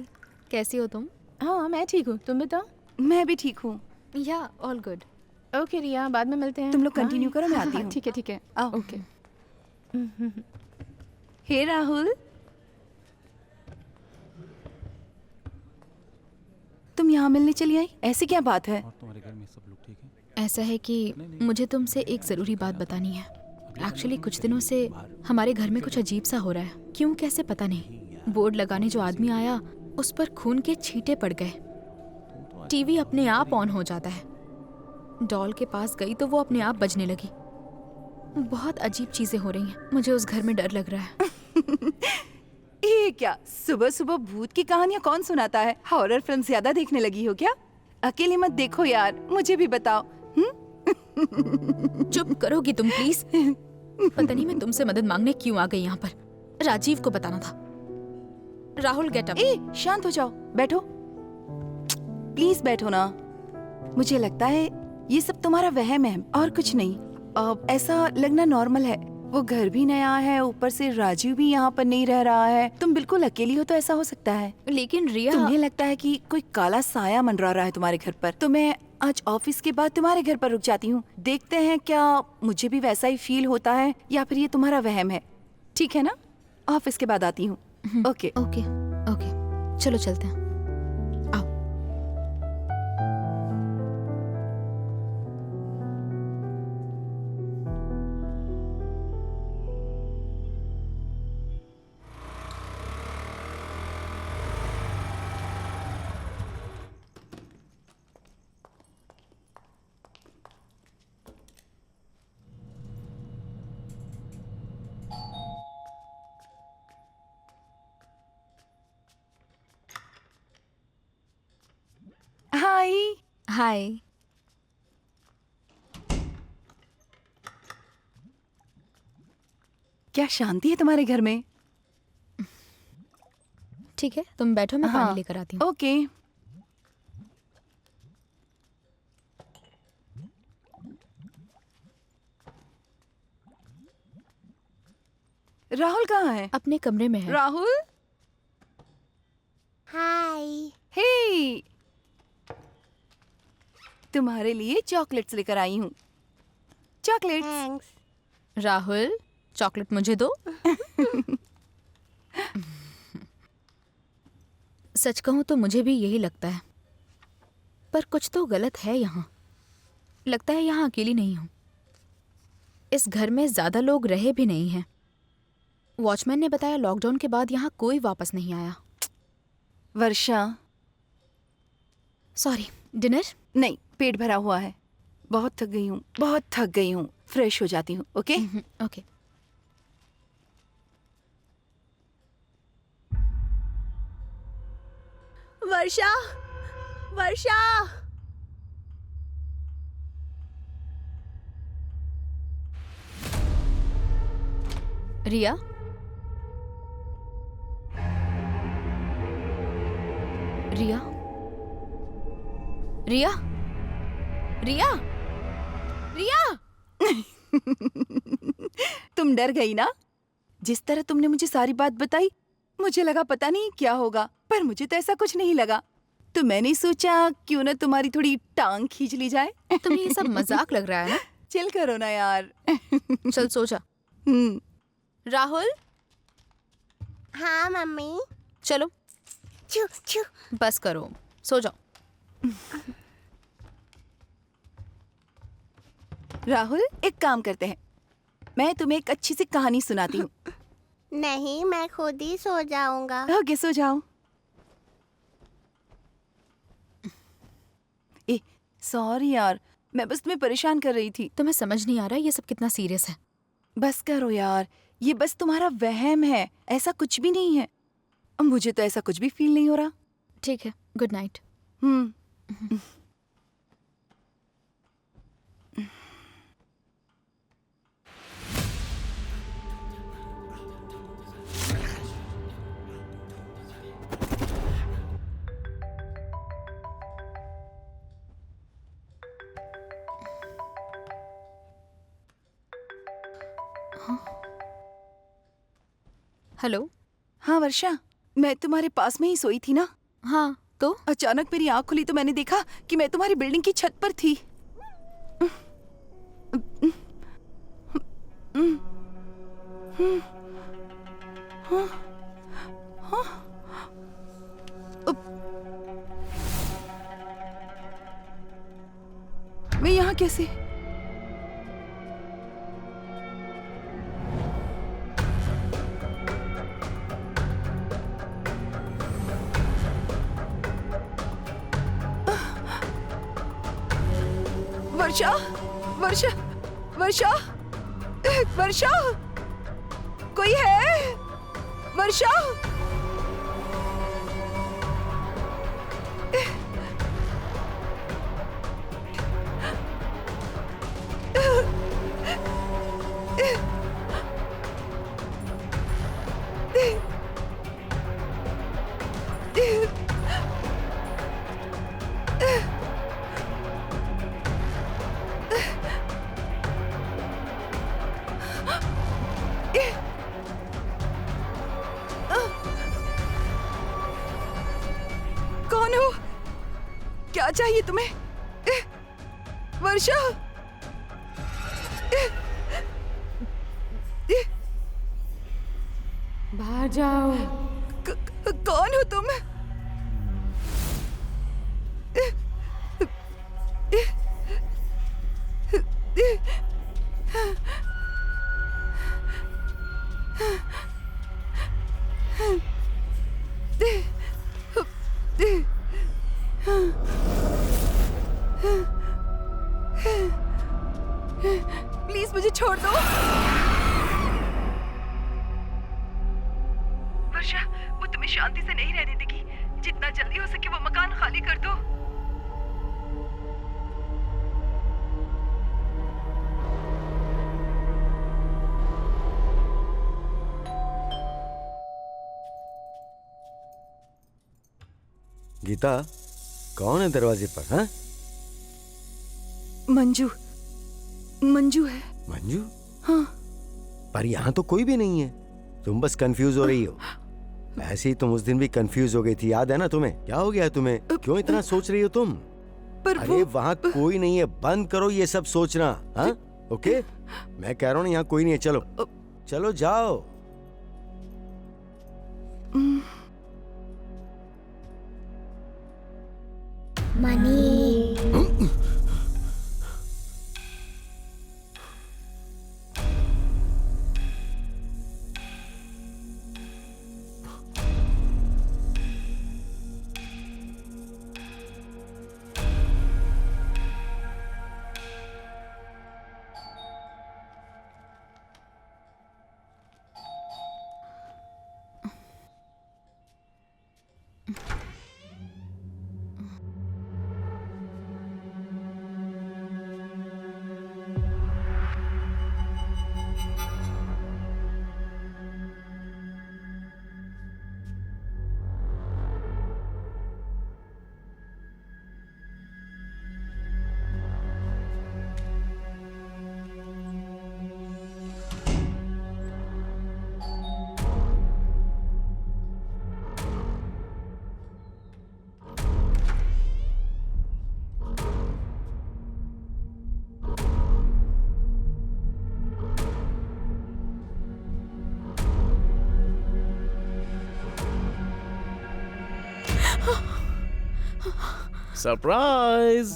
कैसी हो तुम? हाँ मैं ठीक हूँ, तुम बताओ। मैं भी ठीक हूँ। या ऑल गुड। ओके रिया, बाद में मिलते हैं। तुम लोग हाँ, कंटिन्यू करो, मैं आती हूँ। ठीक है ठीक है। आओ। ओके। हे राहुल, तुम यहाँ मिलने चली आई? ऐसी क्या बात है? तुम्हारे घर में सब लोग ठीक हैं? ऐसा है कि मुझे तुमसे एक ज़रूरी बात बतानी है। एक्चुअली कुछ दिनों से हमारे घर में कुछ अजीब सा हो रहा है। क्यों कैसे पता नहीं। बोर्ड लगाने जो आदमी आया उस पर खून के छींटे पड़ गए। टीवी अपने आप ऑन हो जाता है। डॉल के पास गई तो वो अपने आप बजने लगी। बहुत अजीब चीजें हो रही हैं। मुझे उस घर में डर लग रहा है। ये क्या, सुबह सुबह भूत की कहानियाँ कौन सुनाता है? हॉरर फिल्म ज्यादा देखने लगी हो क्या? अकेले मत देखो यार, मुझे भी बताओ। चुप करोगी तुम प्लीज? पता नहीं मैं तुमसे मदद मांगने क्यों आ गई यहाँ पर। राजीव को बताना था। Rahul get up. ए, शांत हो जाओ, बैठो। प्लीज बैठो ना। मुझे लगता है ये सब तुम्हारा वहम है और कुछ नहीं। ऐसा लगना नॉर्मल है। वो घर भी नया है, ऊपर से राजीव भी यहाँ पर नहीं रह रहा है। तुम बिल्कुल अकेली हो तो ऐसा हो सकता है। लेकिन रिया, तुम्हें लगता है कि कोई काला साया मंडरा रहा है तुम्हारे घर पर। तो मैं आज ऑफिस के बाद तुम्हारे घर पर रुक जाती हूँ। देखते हैं क्या मुझे भी वैसा ही फील होता है या फिर ये तुम्हारा वहम है। ठीक है ना? ऑफिस के बाद आती हूँ। ओके ओके ओके, चलो चलते हैं। आओ। हाय। हाय। क्या शांति है तुम्हारे घर में? ठीक है, तुम बैठो, मैं हाँ, पानी लेकर आती हूँ। ओके। राहुल कहाँ है? अपने कमरे में है। राहुल, हाय। हे, तुम्हारे लिए चॉकलेट्स लेकर आई हूँ। चॉकलेट्स। थैंक्स। राहुल, चॉकलेट मुझे दो। सच कहूं तो मुझे भी यही लगता है, पर कुछ तो गलत है यहाँ। लगता है यहाँ अकेली नहीं हूँ। इस घर में ज्यादा लोग रहे भी नहीं हैं। वॉचमैन ने बताया लॉकडाउन के बाद यहाँ कोई वापस नहीं आया। वर्षा, सॉरी, डिनर? नहीं, पेट भरा हुआ है। बहुत थक गई हूँ, बहुत थक गई हूँ। फ्रेश हो जाती हूँ, ओके? ओके। वर्षा, वर्षा। रिया? रिया? रिया? रिया? रिया? तुम डर गई ना? जिस तरह तुमने मुझे सारी बात बताई, मुझे लगा पता नहीं क्या होगा, पर मुझे तो ऐसा कुछ नहीं लगा। तो मैंने सोचा क्यों ना तुम्हारी थोड़ी टांग खींच ली जाए। तुम्हें ये सब मजाक लग रहा है ना? चिल करो ना यार। चल सो जा। राहुल? हाँ मम्मी। चलो छू छू। बस करो, सो जाओ। राहुल, एक काम करते हैं, मैं तुम्हें एक अच्छी सी कहानी सुनाती हूँ। नहीं, मैं खुद ही सो जाऊंगा। ओके, सो जाओ। ए, सॉरी यार, मैं बस तुम्हें परेशान कर रही थी। तुम्हें समझ नहीं आ रहा ये सब कितना सीरियस है। बस करो यार, ये बस तुम्हारा वहम है, ऐसा कुछ भी नहीं है। मुझे तो ऐसा कुछ भी फील नहीं हो रहा। ठीक है, गुड नाइट। हेलो। हाँ वर्षा, मैं तुम्हारे पास में ही सोई थी ना। हाँ, तो अचानक मेरी आँख खुली तो मैंने देखा कि मैं तुम्हारी बिल्डिंग की छत पर थी। मैं यहाँ कैसे? वर्षा, वर्षा, वर्षा, वर्षा, कोई है? वर्षा, कौन हो? क्या चाहिए तुम्हें? वर्षा, बाहर जाओ। कौन हो तुम? प्लीज मुझे छोड़ दो। वर्षा, वो तुम्हें शांति से नहीं रहने देगी। जितना जल्दी हो सके वो मकान खाली कर दो। गीता, कौन है दरवाजे पर? हाँ, मंजू, मंजू है। मंजू? हाँ। पर यहाँ तो कोई भी नहीं है। तुम बस कंफ्यूज हो रही हो। ऐसे ही तुम उस दिन भी कंफ्यूज हो गई थी, याद है ना तुम्हें? क्या हो गया है तुम्हें? क्यों इतना सोच रही हो तुम? पर अरे वहाँ कोई नहीं है, बंद करो ये सब सोचना। हाँ ओके, मैं कह रहा हूँ यहाँ कोई नहीं है, चलो चलो जाओ। Money surprise.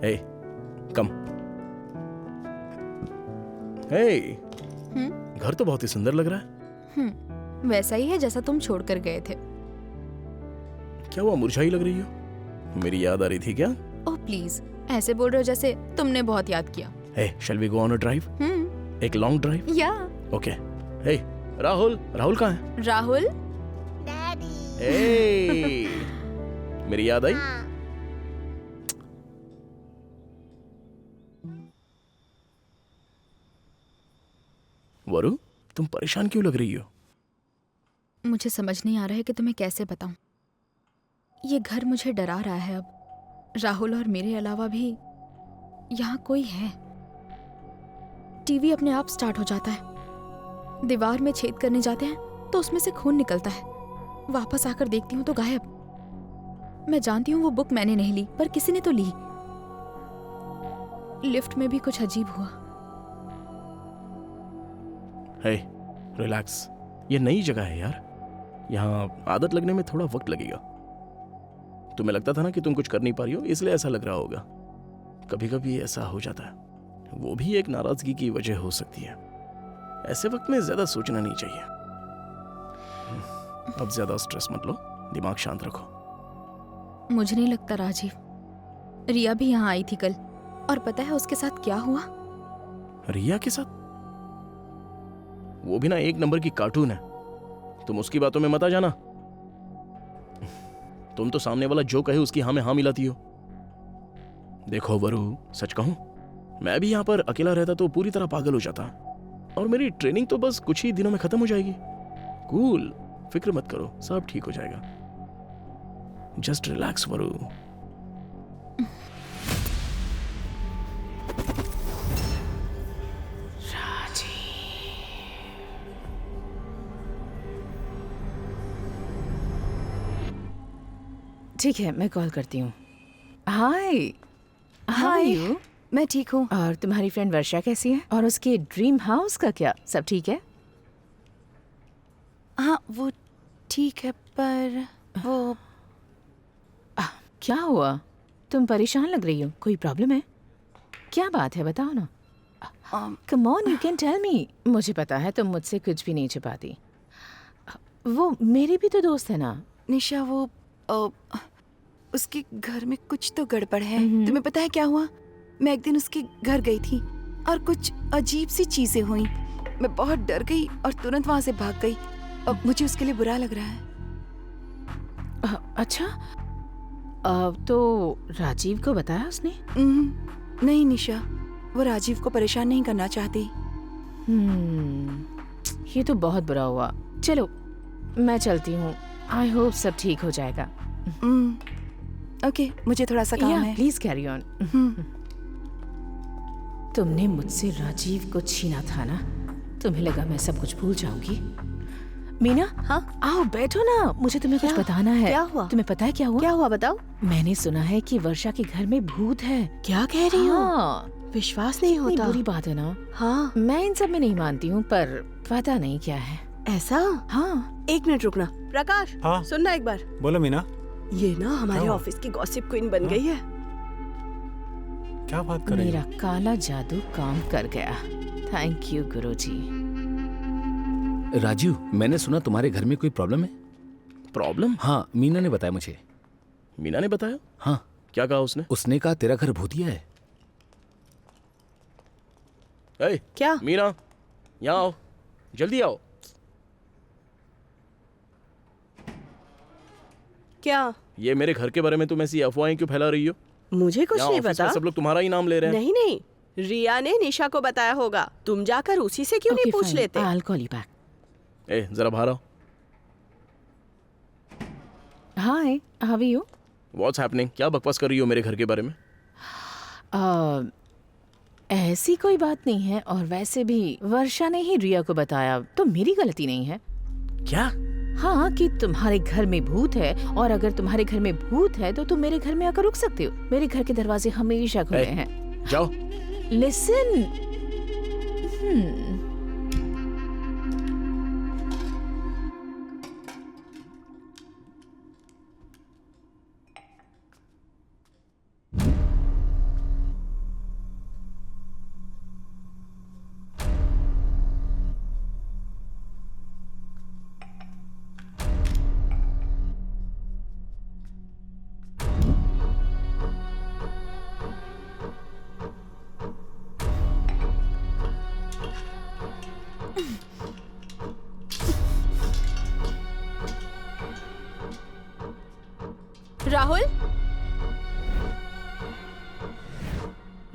हे कम। हे घर तो बहुत ही सुंदर लग रहा है। वैसा ही है जैसा तुम छोड़कर गए थे। क्या हुआ, मुरझाई लग रही हो? मेरी याद आ रही थी क्या? ओह प्लीज, ऐसे बोल रहे हो जैसे तुमने बहुत याद किया। Hey shall we go on a drive? एक लॉन्ग ड्राइव? या ओके। हे राहुल, राहुल कहाँ है? राहुल, डैडी। हे मेरी याद आई? हाँ। वरु, तुम परेशान क्यों लग रही हो? मुझे समझ नहीं आ रहा है कि तुम्हें कैसे बताऊं। ये घर मुझे डरा रहा है अब। राहुल और मेरे अलावा भी यहाँ कोई है। टीवी अपने आप स्टार्ट हो जाता है, दीवार में छेद करने जाते हैं तो उसमें से खून निकलता है, वापस आकर देखती हूँ तो गायब। मैं जानती हूँ वो बुक मैंने नहीं ली, पर किसी ने तो ली। लिफ्ट में भी कुछ अजीब हुआ। हे रिलैक्स, ये नई जगह है यार, यहाँ आदत लगने में थोड़ा वक्त लगेगा। तुम्हें लगता था ना कि तुम कुछ कर नहीं पा रही हो, इसलिए ऐसा लग रहा होगा। कभी कभी ऐसा हो जाता है, वो भी एक नाराजगी की वजह हो सकती है। ऐसे वक्त में ज्यादा सोचना नहीं चाहिए। अब ज्यादा स्ट्रेस मत लो, दिमाग शांत रखो। मुझे नहीं लगता राजीव। रिया भी यहाँ आई थी कल, और पता है उसके साथ क्या हुआ? रिया के साथ? वो भी ना एक नंबर की कार्टून है, तुम उसकी बातों में मत आ जाना। तुम तो सामने वाला जो कहे उसकी हाँ में हाँ मिलाती हो। देखो वरु, सच कहूं, मैं भी यहाँ पर अकेला रहता तो पूरी तरह पागल हो जाता, और मेरी ट्रेनिंग तो बस कुछ ही दिनों में खत्म हो जाएगी। कूल, फिक्र मत करो, सब ठीक हो जाएगा। जस्ट रिलैक्स वरु। ठीक है, मैं कॉल करती हूँ। हाय, हाउ हाय। यू? मैं ठीक हूँ। और तुम्हारी फ्रेंड वर्षा कैसी है? और उसके ड्रीम हाउस का क्या, सब ठीक है? हाँ वो ठीक है, पर वो क्या हुआ? तुम परेशान लग रही हो, कोई प्रॉब्लम है? क्या बात है, बताओ ना। Come on, you can tell me. मुझे पता है तुम मुझसे कुछ भी नहीं छिपाती। वो मेरी भी तो दोस्त है ना। निशा, वो उसके घर में कुछ तो गड़बड़ है। तुम्हें पता है क्या हुआ? मैं एक दिन उसके घर गई थी और कुछ अजीब सी चीजें हुई। मैं बहुत डर गई और तुरंत वहां से भाग गई। अब मुझे उसके लिए बुरा लग रहा है। अच्छा, तो राजीव को बताया उसने? नहीं निशा, वो राजीव को परेशान नहीं करना चाहती। ये तो बहुत बुरा हुआ। चलो मैं चलती हूँ, आई होप सब ठीक हो जाएगा। ओके, मुझे थोड़ा सा काम है। Please carry on. तुमने मुझसे राजीव को छीना था ना? तुम्हें लगा मैं सब कुछ भूल जाऊंगी? मीना, हाँ? आओ बैठो ना, मुझे तुम्हें कुछ क्या? बताना है। क्या हुआ? तुम्हें पता है क्या हुआ? क्या हुआ बताओ। मैंने सुना है कि वर्षा के घर में भूत है। क्या कह रही हो? हाँ, विश्वास नहीं कितनी होता। बुरी बात है ना। हाँ, मैं इन सब में नहीं मानती हूँ, पर पता नहीं क्या है। ऐसा? हाँ, एक मिनट रुकना। प्रकाश, हाँ? सुनना एक बार। बोलो मीना, ये ना हमारे क्या हुआ? ऑफिस की गॉसिप क्वीन बन गई है। क्या बात कर रही मेरा हो? काला जादू काम कर गया। थैंक यू गुरुजी। राजीव, मैंने सुना तुम्हारे घर में कोई प्रॉब्लम है। प्रॉब्लम? हाँ, मीना ने बताया मुझे। मीना ने बताया? हाँ। क्या कहा उसने? उसने कहा तेरा घर भूतिया है। ए, क्या? मीना, यहाँ आओ, जल्दी आओ। क्या? ये मेरे घर के बारे में तुम ऐसी अफवाहें क्यों फैला रही हो? मुझे कुछ यहाँ नहीं ऑफिस में पता। सब लोग तुम्हारा ही नाम ले रहे हैं। नहीं नहीं, रिया ने निशा को बताया होगा। तुम जाकर उसी से क्यों नहीं पूछ लेते? I'll call you back. ए, जरा बाहर आओ। Hi, how are you? What's happening? क्या बकवास कर रही हो मेरे घर के बारे में? ऐसी कोई बात नहीं है, और वैसे भी वर्षा ने ही रिया को बताया, तो मेरी गलती नहीं है। क्या? हाँ, कि तुम्हारे घर में भूत है, और अगर तुम्हारे घर में भूत है तो तुम मेरे घर में आकर रुक सकते हो। मेरे घर के दरवाजे हमेशा खुले हैं। जाओ। लिसन। राहुल,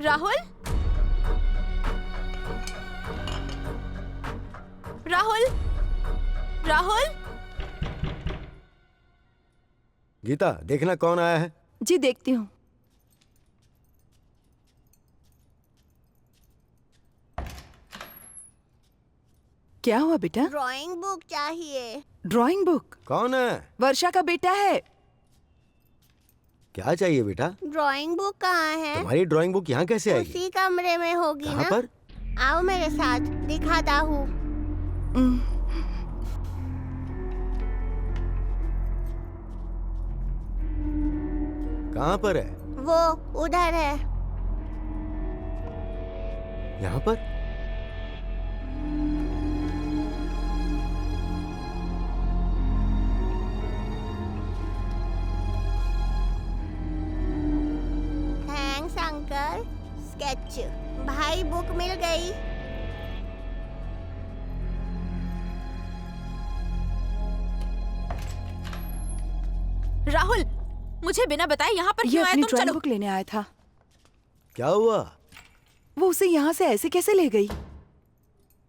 राहुल, राहुल, राहुल। गीता, देखना कौन आया है। जी देखती हूँ। क्या हुआ बेटा? ड्राइंग बुक चाहिए। Drawing book? कौन है? वर्षा का बेटा है। क्या चाहिए बेटा? ड्राइंग बुक कहाँ है? तुम्हारी ड्राइंग बुक यहाँ कैसे आएगी? उसी कमरे में होगी कहाँ ना? पर? आओ मेरे साथ, दिखाता हूँ। कहाँ पर है? वो उधर है। यहाँ पर? Thanks uncle. स्केच। भाई बुक मिल गई। राहुल, मुझे बिना बताए यहाँ पर ये क्यों आए अपनी तुम? ड्राइंग चलो। बुक लेने आया था। क्या हुआ? वो उसे यहाँ से ऐसे कैसे ले गई?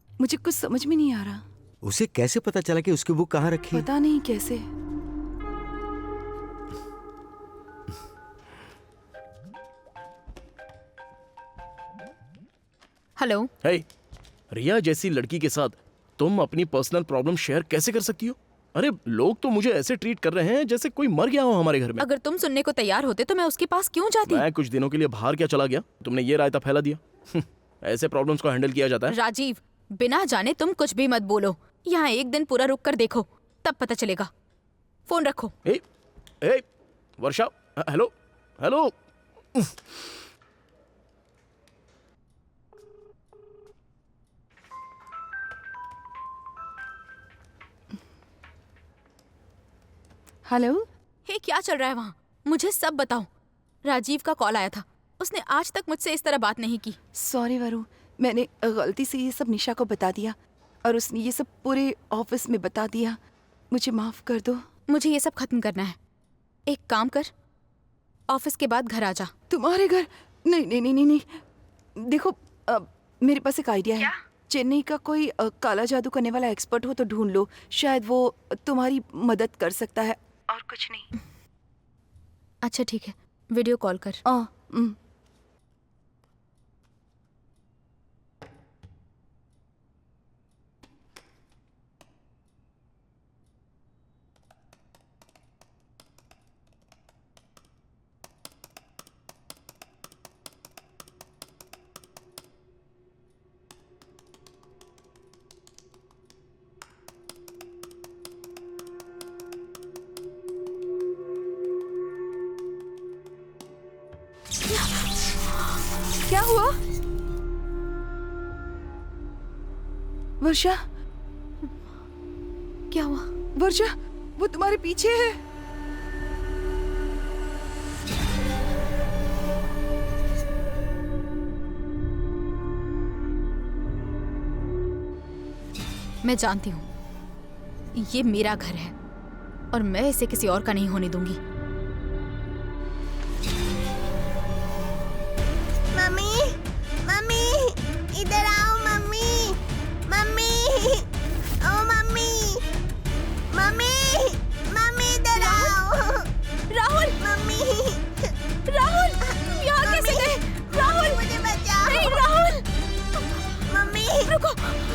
मुझे कुछ समझ में नहीं आ रहा। उसे कैसे पता चला कि उसकी बुक कहाँ रखी है? पता नहीं कैसे। हेलो। हे, रिया जैसी लड़की के साथ तुम अपनी पर्सनल प्रॉब्लम शेयर कैसे कर सकती हो? अरे लोग तो मुझे ऐसे ट्रीट कर रहे हैं जैसे कोई मर गया हो हमारे घर में। अगर तुम सुनने को तैयार होते तो मैं उसके पास क्यों जाती? मैं कुछ दिनों के लिए बाहर क्या चला गया, तुमने ये रायता फैला दिया। ऐसे प्रॉब्लम्स को हैंडल किया जाता है। राजीव, बिना जाने तुम कुछ भी मत बोलो। यहाँ एक दिन पूरा रुक कर देखो, तब पता चलेगा। फोन रखो। ए, वर्षा, हेलो हेलो। हेलो। हे, क्या चल रहा है वहाँ? मुझे सब बताओ। राजीव का कॉल आया था, उसने आज तक मुझसे इस तरह बात नहीं की। सॉरी वरु, मैंने गलती से ये सब निशा को बता दिया और उसने ये सब पूरे ऑफिस में बता दिया। मुझे माफ कर दो। मुझे ये सब खत्म करना है। एक काम कर, ऑफिस के बाद घर आ जा। तुम्हारे घर? नहीं नहीं नहीं नहीं, नहीं। देखो मेरे पास एक आइडिया है। चेन्नई का कोई काला जादू करने वाला एक्सपर्ट हो तो ढूंढ लो, शायद वो तुम्हारी मदद कर सकता है। और कुछ नहीं। अच्छा ठीक है, वीडियो कॉल कर। वर्षा, क्या हुआ? वर्षा, वो तुम्हारे पीछे है। मैं जानती हूँ ये मेरा घर है और मैं इसे किसी और का नहीं होने दूंगी। मम्मी, मम्मी, इधर आओ मम्मी, मम्मी, ओ मम्मी, मम्मी, मम्मी इधर आओ। राहुल, मम्मी, राहुल, तुम यहाँ कैसे गए? राहुल, मुझे बचाओ। नहीं, राहुल, मम्मी, रुको।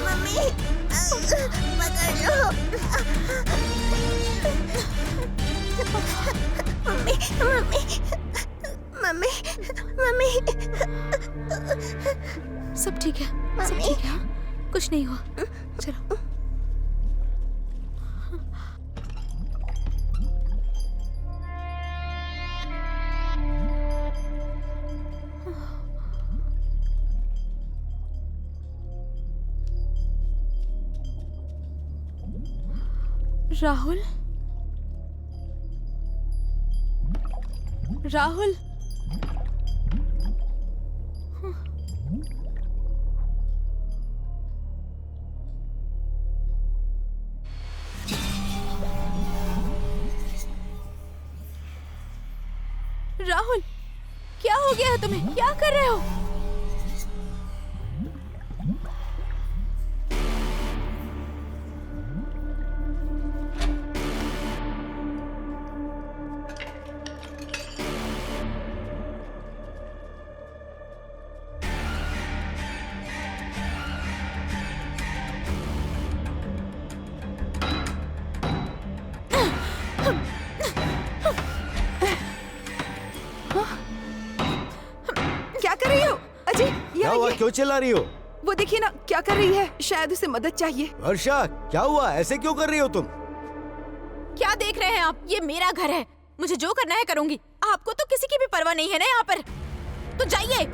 मम्मी, पकड़ लो। मम्मी, मम्मी, मम्मी, मम्मी, सब ठीक है, सब मम्मी। ठीक है, कुछ नहीं हुआ। चलो। राहुल, राहुल, राहुल, क्या हो गया है तुम्हें? क्या कर रहे हो? क्या कर रही हो? अजय, क्या हुआ? क्यों चिल्ला रही हो? वो देखिए ना क्या कर रही है, शायद उसे मदद चाहिए। वर्षा, क्या हुआ? ऐसे क्यों कर रही हो तुम? क्या देख रहे हैं आप? ये मेरा घर है, मुझे जो करना है करूंगी। आपको तो किसी की भी परवाह नहीं है ना यहाँ पर, तो जाइए।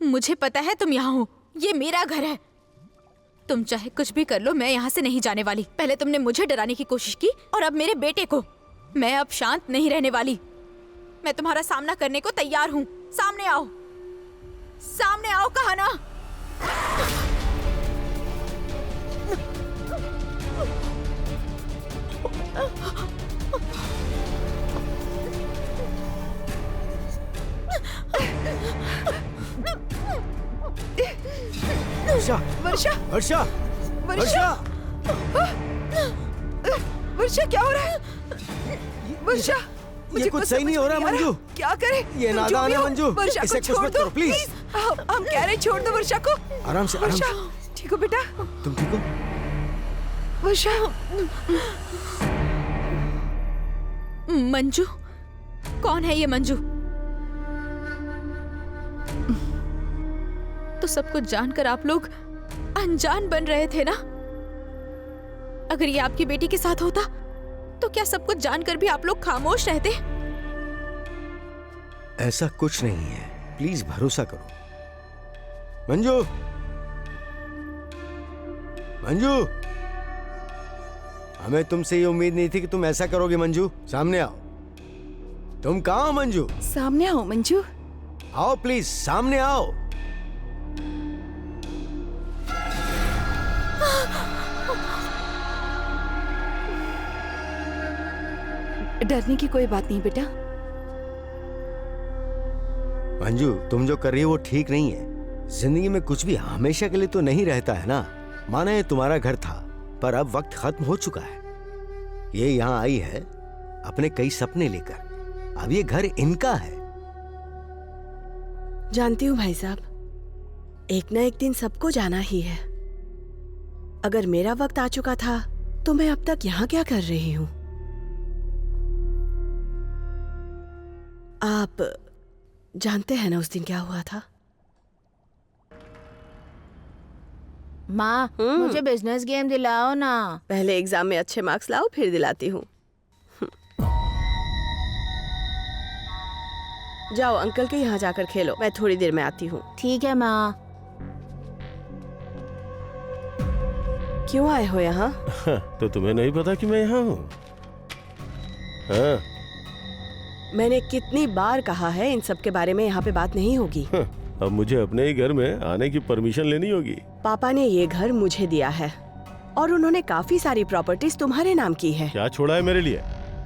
मुझे पता है तुम यहाँ हो, ये मेरा घर है। तुम चाहे कुछ भी कर लो, मैं यहाँ से नहीं जाने वाली। पहले तुमने मुझे डराने की कोशिश की और अब मेरे बेटे को। मैं अब शांत नहीं रहने वाली। मैं तुम्हारा सामना करने को तैयार हूँ। सामने आओ, सामने आओ, कहा ना। वर्षा, वर्षा, वर्षा, वर्षा, वर्षा, क्या हो रहा है? वर्षा, ये कुछ सही नहीं हो रहा मंजू। क्या करे? ये तुम नादान जो भी है हो, मंजू। वर्षा इसे को कुछ छोड़ मत दो करो, प्लीज। हम कह रहे छोड़ दो वर्षा को। आराम से, आराम वर्षा, से। ठीक हो बेटा? तुम ठीक हो? वर्षा, मंजू, कौन है ये मंजू? तो सब कुछ जानकर आप लोग अनजान बन रहे थे ना? अगर ये आपकी बेटी के साथ होता तो क्या सब कुछ जानकर भी आप लोग खामोश रहते? ऐसा कुछ नहीं है, प्लीज भरोसा करो। मंजू, मंजू, हमें तुमसे ये उम्मीद नहीं थी कि तुम ऐसा करोगे। मंजू, सामने आओ। तुम कहाँ हो मंजू? सामने आओ मंजू। आओ प्लीज, सामने आओ। डरने की कोई बात नहीं बेटा। मंजू, तुम जो कर रही हो वो ठीक नहीं है। जिंदगी में कुछ भी हमेशा के लिए तो नहीं रहता है ना। माना ये तुम्हारा घर था, पर अब वक्त खत्म हो चुका है। ये यहाँ आई है अपने कई सपने लेकर। अब ये घर इनका है। जानती हूँ भाई साहब, एक ना एक दिन सबको जाना ही है। अगर मेरा वक्त आ चुका था तो मैं अब तक यहाँ क्या कर रही हूँ? आप जानते हैं ना उस दिन क्या हुआ था? माँ मुझे बिजनेस गेम दिलाओ ना। पहले एग्जाम में अच्छे मार्क्स लाओ, फिर दिलाती हूँ। जाओ अंकल के यहाँ जाकर खेलो, मैं थोड़ी देर में आती हूँ। ठीक है माँ। क्यों आए हो यहाँ? तो तुम्हें नहीं पता कि मैं यहाँ हूँ? हाँ। मैंने कितनी बार कहा है इन सब के बारे में यहाँ पे बात नहीं होगी। अब मुझे अपने ही घर में आने की परमिशन लेनी होगी। पापा ने ये घर मुझे दिया है और उन्होंने काफी सारी प्रॉपर्टीज तुम्हारे नाम की है। क्या छोड़ा है मेरे लिए?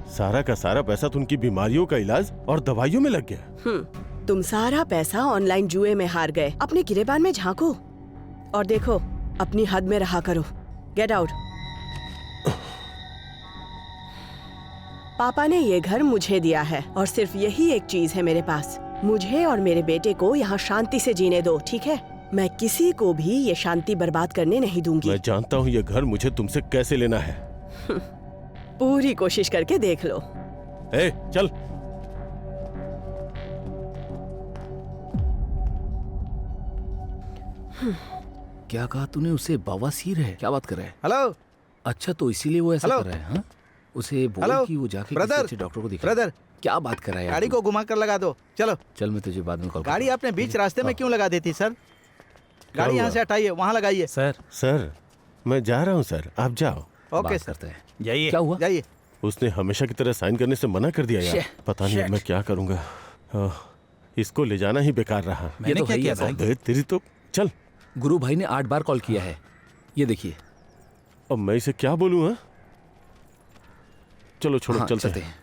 सारा का सारा पैसा तो उनकी बीमारियों का इलाज और दवाइयों में लग गया। तुम सारा पैसा ऑनलाइन जुए में हार गए। अपने गिरेबान में झांको और देखो, अपनी हद में रहा करो। Get out. पापा ने ये घर मुझे दिया है और सिर्फ यही एक चीज है मेरे पास। मुझे और मेरे बेटे को यहाँ शांति से जीने दो, ठीक है? मैं किसी को भी ये शांति बर्बाद करने नहीं दूंगी। मैं जानता हूँ ये घर मुझे तुमसे कैसे लेना है। पूरी कोशिश करके देख लो। ए, चल। क्या कहा तूने? उसे बवासीर है? क्या बात कर रहा है? हेलो। अच्छा, तो इसीलिए वो ऐसा कर रहा है? हाँ, उसे बोल कि वो जाके किसी अच्छे डॉक्टर को दिखा। ब्रदर, क्या बात कर रहा है? गाड़ी को घुमा कर लगा दो। चलो चल, मैं तुझे बाद में कॉल। गाड़ी आपने बीच रास्ते में क्यों लगा दी थी सर? गाड़ी यहाँ से हटाइए, वहाँ लगाइए। सर मैं जा रहा हूँ सर, आप जाओ। ओके करते हैं। जाइए। क्या हुआ? जाइए। उसने हमेशा की तरह साइन करने से मना कर दिया यार। पता नहीं मैं क्या करूँगा। इसको ले जाना ही बेकार रहा। ये तो क्या किया भाई? तेरी तो चल। गुरु भाई ने 8 बार कॉल किया है, ये देखिए। अब मैं इसे क्या बोलूँ? हाँ, चलो छोड़ो, चलते हैं।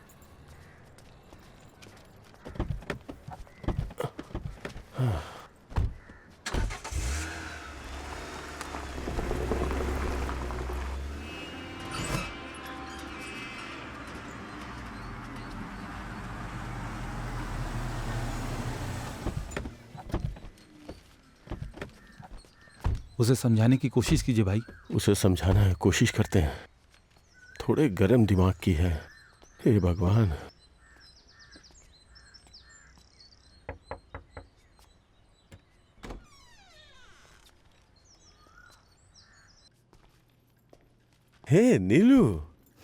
उसे समझाने की कोशिश कीजिए भाई। उसे समझाना है, कोशिश करते हैं। थोड़े गर्म दिमाग की है। हे भगवान। हे नीलू,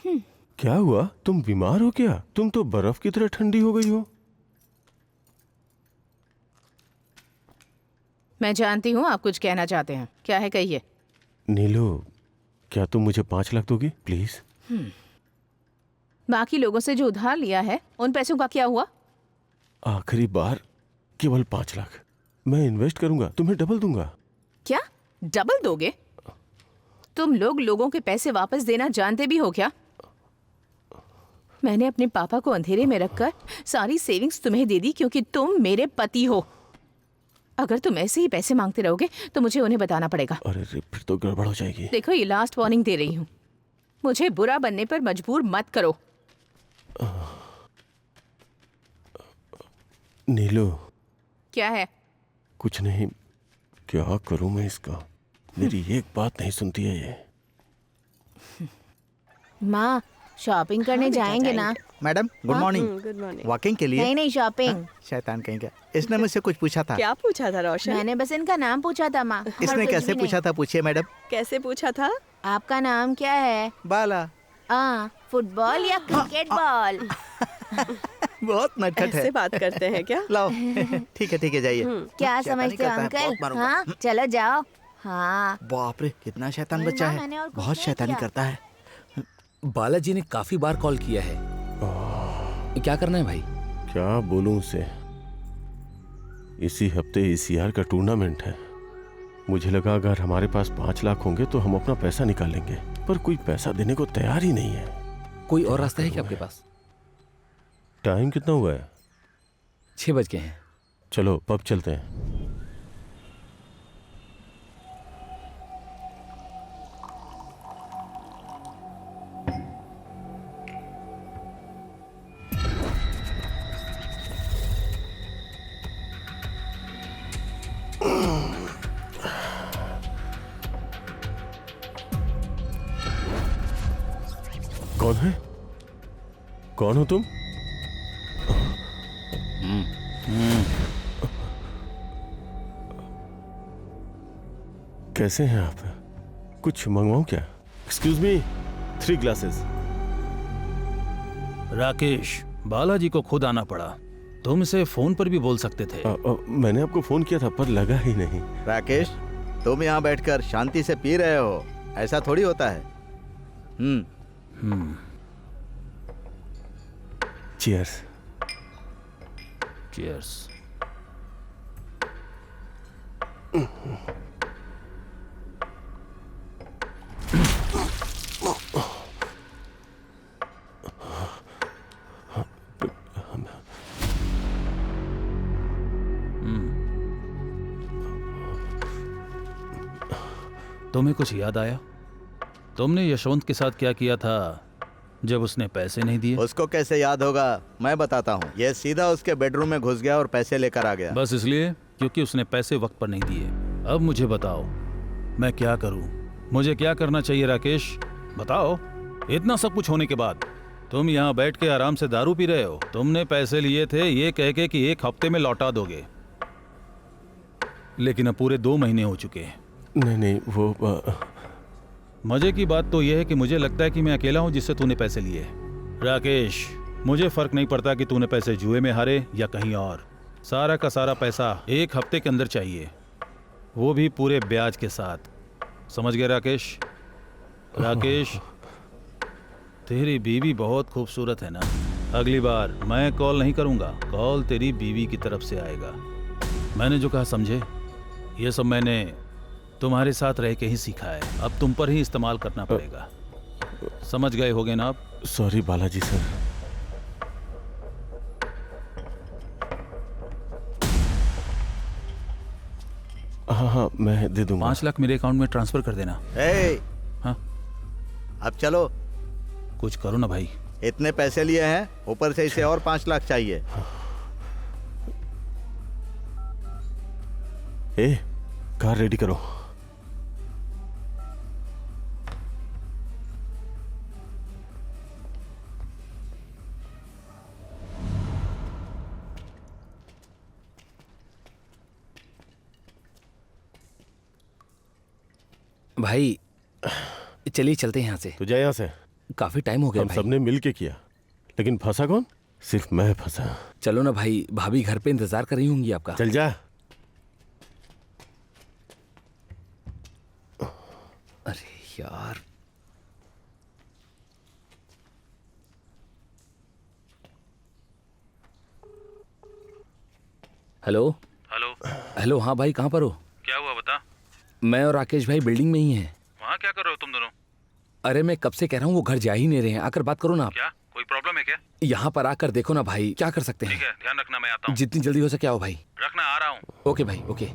क्या हुआ? तुम बीमार हो क्या? तुम तो बर्फ की तरह ठंडी हो गई हो। मैं जानती हूँ आप कुछ कहना चाहते हैं। क्या है, कहिए। नीलू, क्या तुम मुझे 5 लाख दोगी प्लीज? बाकी लोगों से जो उधार लिया है उन पैसों का क्या हुआ? आखिरी बार केवल 5 लाख। मैं इन्वेस्ट करूंगा, तुम्हें डबल दूंगा। क्या डबल दोगे? तुम लोग लोगों के पैसे वापस देना जानते भी हो क्या? मैंने अपने पापा को अंधेरे में रखकर सारी सेविंग्स तुम्हें दे दी क्योंकि तुम मेरे पति हो। अगर तुम ऐसे ही पैसे मांगते रहोगे तो मुझे उन्हें बताना पड़ेगा। अरे फिर तो गड़बड़ हो जाएगी। देखो, ये लास्ट वार्निंग दे रही हूँ। मुझे बुरा बनने पर मजबूर मत करो। नीलू। क्या है? कुछ नहीं। क्या करूं मैं इसका? मेरी एक बात नहीं सुनती है ये। माँ, शॉपिंग करने जाएंगे ना? Madam good morning. Good morning. Walking के लिए? नहीं शॉपिंग। शैतान कहीं का। इसने मुझसे कुछ पूछा था। क्या पूछा था रोशन? मैंने बस इनका नाम पूछा था माँ। इसने कैसे पूछा था? पूछिए मैडम। कैसे पूछा था? आपका नाम क्या है? बाला। फुटबॉल या क्रिकेट बॉल? बहुत नटखट है। ऐसे बात करते हैं क्या? लाओ। ठीक है जाइए। क्या शैतानी समझते हो करता है, अंकल? बहुत मारूंगा। हाँ, चलो जाओ। हाँ, बाप रे, कितना शैतान नहीं बच्चा माँ, है। मैंने और कुछ बहुत नहीं शैतानी किया। करता है। बालाजी ने काफी बार कॉल किया है। क्या करना है भाई? क्या बोलूं उसे? इसी हफ्ते ECR का टूर्नामेंट है। मुझे लगा अगर हमारे पास 5 लाख होंगे तो हम अपना पैसा निकालेंगे, पर कोई पैसा देने को तैयार ही नहीं है। कोई और रास्ता है क्या आपके पास? टाइम कितना हुआ है? 6 बज गए हैं। चलो पब चलते हैं। कौन है? कौन हो तुम? कैसे हैं आप? कुछ मंगवाऊं क्या? Excuse me, 3 glasses. Rakesh, Balaji को खुद आना पड़ा। तुम इसे फोन पर भी बोल सकते थे। मैंने आपको फोन किया था पर लगा ही नहीं। राकेश, तुम यहाँ बैठकर शांति से पी रहे हो, ऐसा थोड़ी होता है। चीयर्स। चीयर्स। तुम्हें कुछ याद आया? तुमने यशवंत के साथ क्या किया था जब उसने पैसे नहीं दिए? उसको कैसे याद होगा, मैं बताता हूँ। ये सीधा उसके बेडरूम में घुस गया और पैसे लेकर आ गया। बस इसलिए क्योंकि उसने पैसे वक्त पर नहीं दिए। अब मुझे बताओ मैं क्या करूं? मुझे क्या करना चाहिए राकेश? बताओ। इतना सब कुछ होने के बाद तुम यहाँ बैठ के आराम से दारू पी रहे हो। तुमने पैसे लिए थे ये कह के कि 1 हफ्ते में लौटा दोगे, लेकिन अब पूरे 2 महीने हो चुके हैं। नहीं, वो मजे की बात तो यह है कि मुझे लगता है कि मैं अकेला हूं जिससे तूने पैसे लिए। राकेश, मुझे फर्क नहीं पड़ता कि तूने पैसे जुए में हारे या कहीं और। सारा का सारा पैसा 1 हफ्ते के अंदर चाहिए, वो भी पूरे ब्याज के साथ। समझ गए राकेश? राकेश, तेरी बीवी बहुत खूबसूरत है ना? अगली बार मैं कॉल नहीं करूंगा, कॉल तेरी बीवी की तरफ से आएगा। मैंने जो कहा समझे? ये सब मैंने तुम्हारे साथ रह के ही सीखा है, अब तुम पर ही इस्तेमाल करना पड़ेगा। समझ गए होगे ना आप? Sorry Balaji sir. हाँ, मैं दे दूंगा। 5 लाख मेरे अकाउंट में ट्रांसफर कर देना। हाँ, अब चलो। कुछ करो ना भाई। इतने पैसे लिए हैं, ऊपर से इसे और 5 लाख चाहिए। कार रेडी करो। भाई चलिए चलते हैं यहाँ से। तू जा यहाँ से। काफी टाइम हो गया हम भाई। सबने मिल के किया, लेकिन फंसा कौन? सिर्फ मैं फंसा। चलो ना भाई, भाभी घर पे इंतजार कर रही होंगी आपका। चल जा। अरे यार, हेलो। हेलो, हाँ भाई, कहाँ पर हो? क्या हुआ बता? मैं और राकेश भाई बिल्डिंग में ही हैं। वहाँ क्या कर रहे हो तुम दोनों? अरे मैं कब से कह रहा हूँ, वो घर जा ही नहीं रहे हैं। आकर बात करो ना आप। क्या कोई प्रॉब्लम है क्या? यहाँ पर आकर देखो ना भाई, क्या कर सकते हैं। ठीक है, ध्यान रखना, मैं आता हूँ। जितनी जल्दी हो सके आओ भाई। रखना, आ रहा हूँ। ओके भाई, ओके।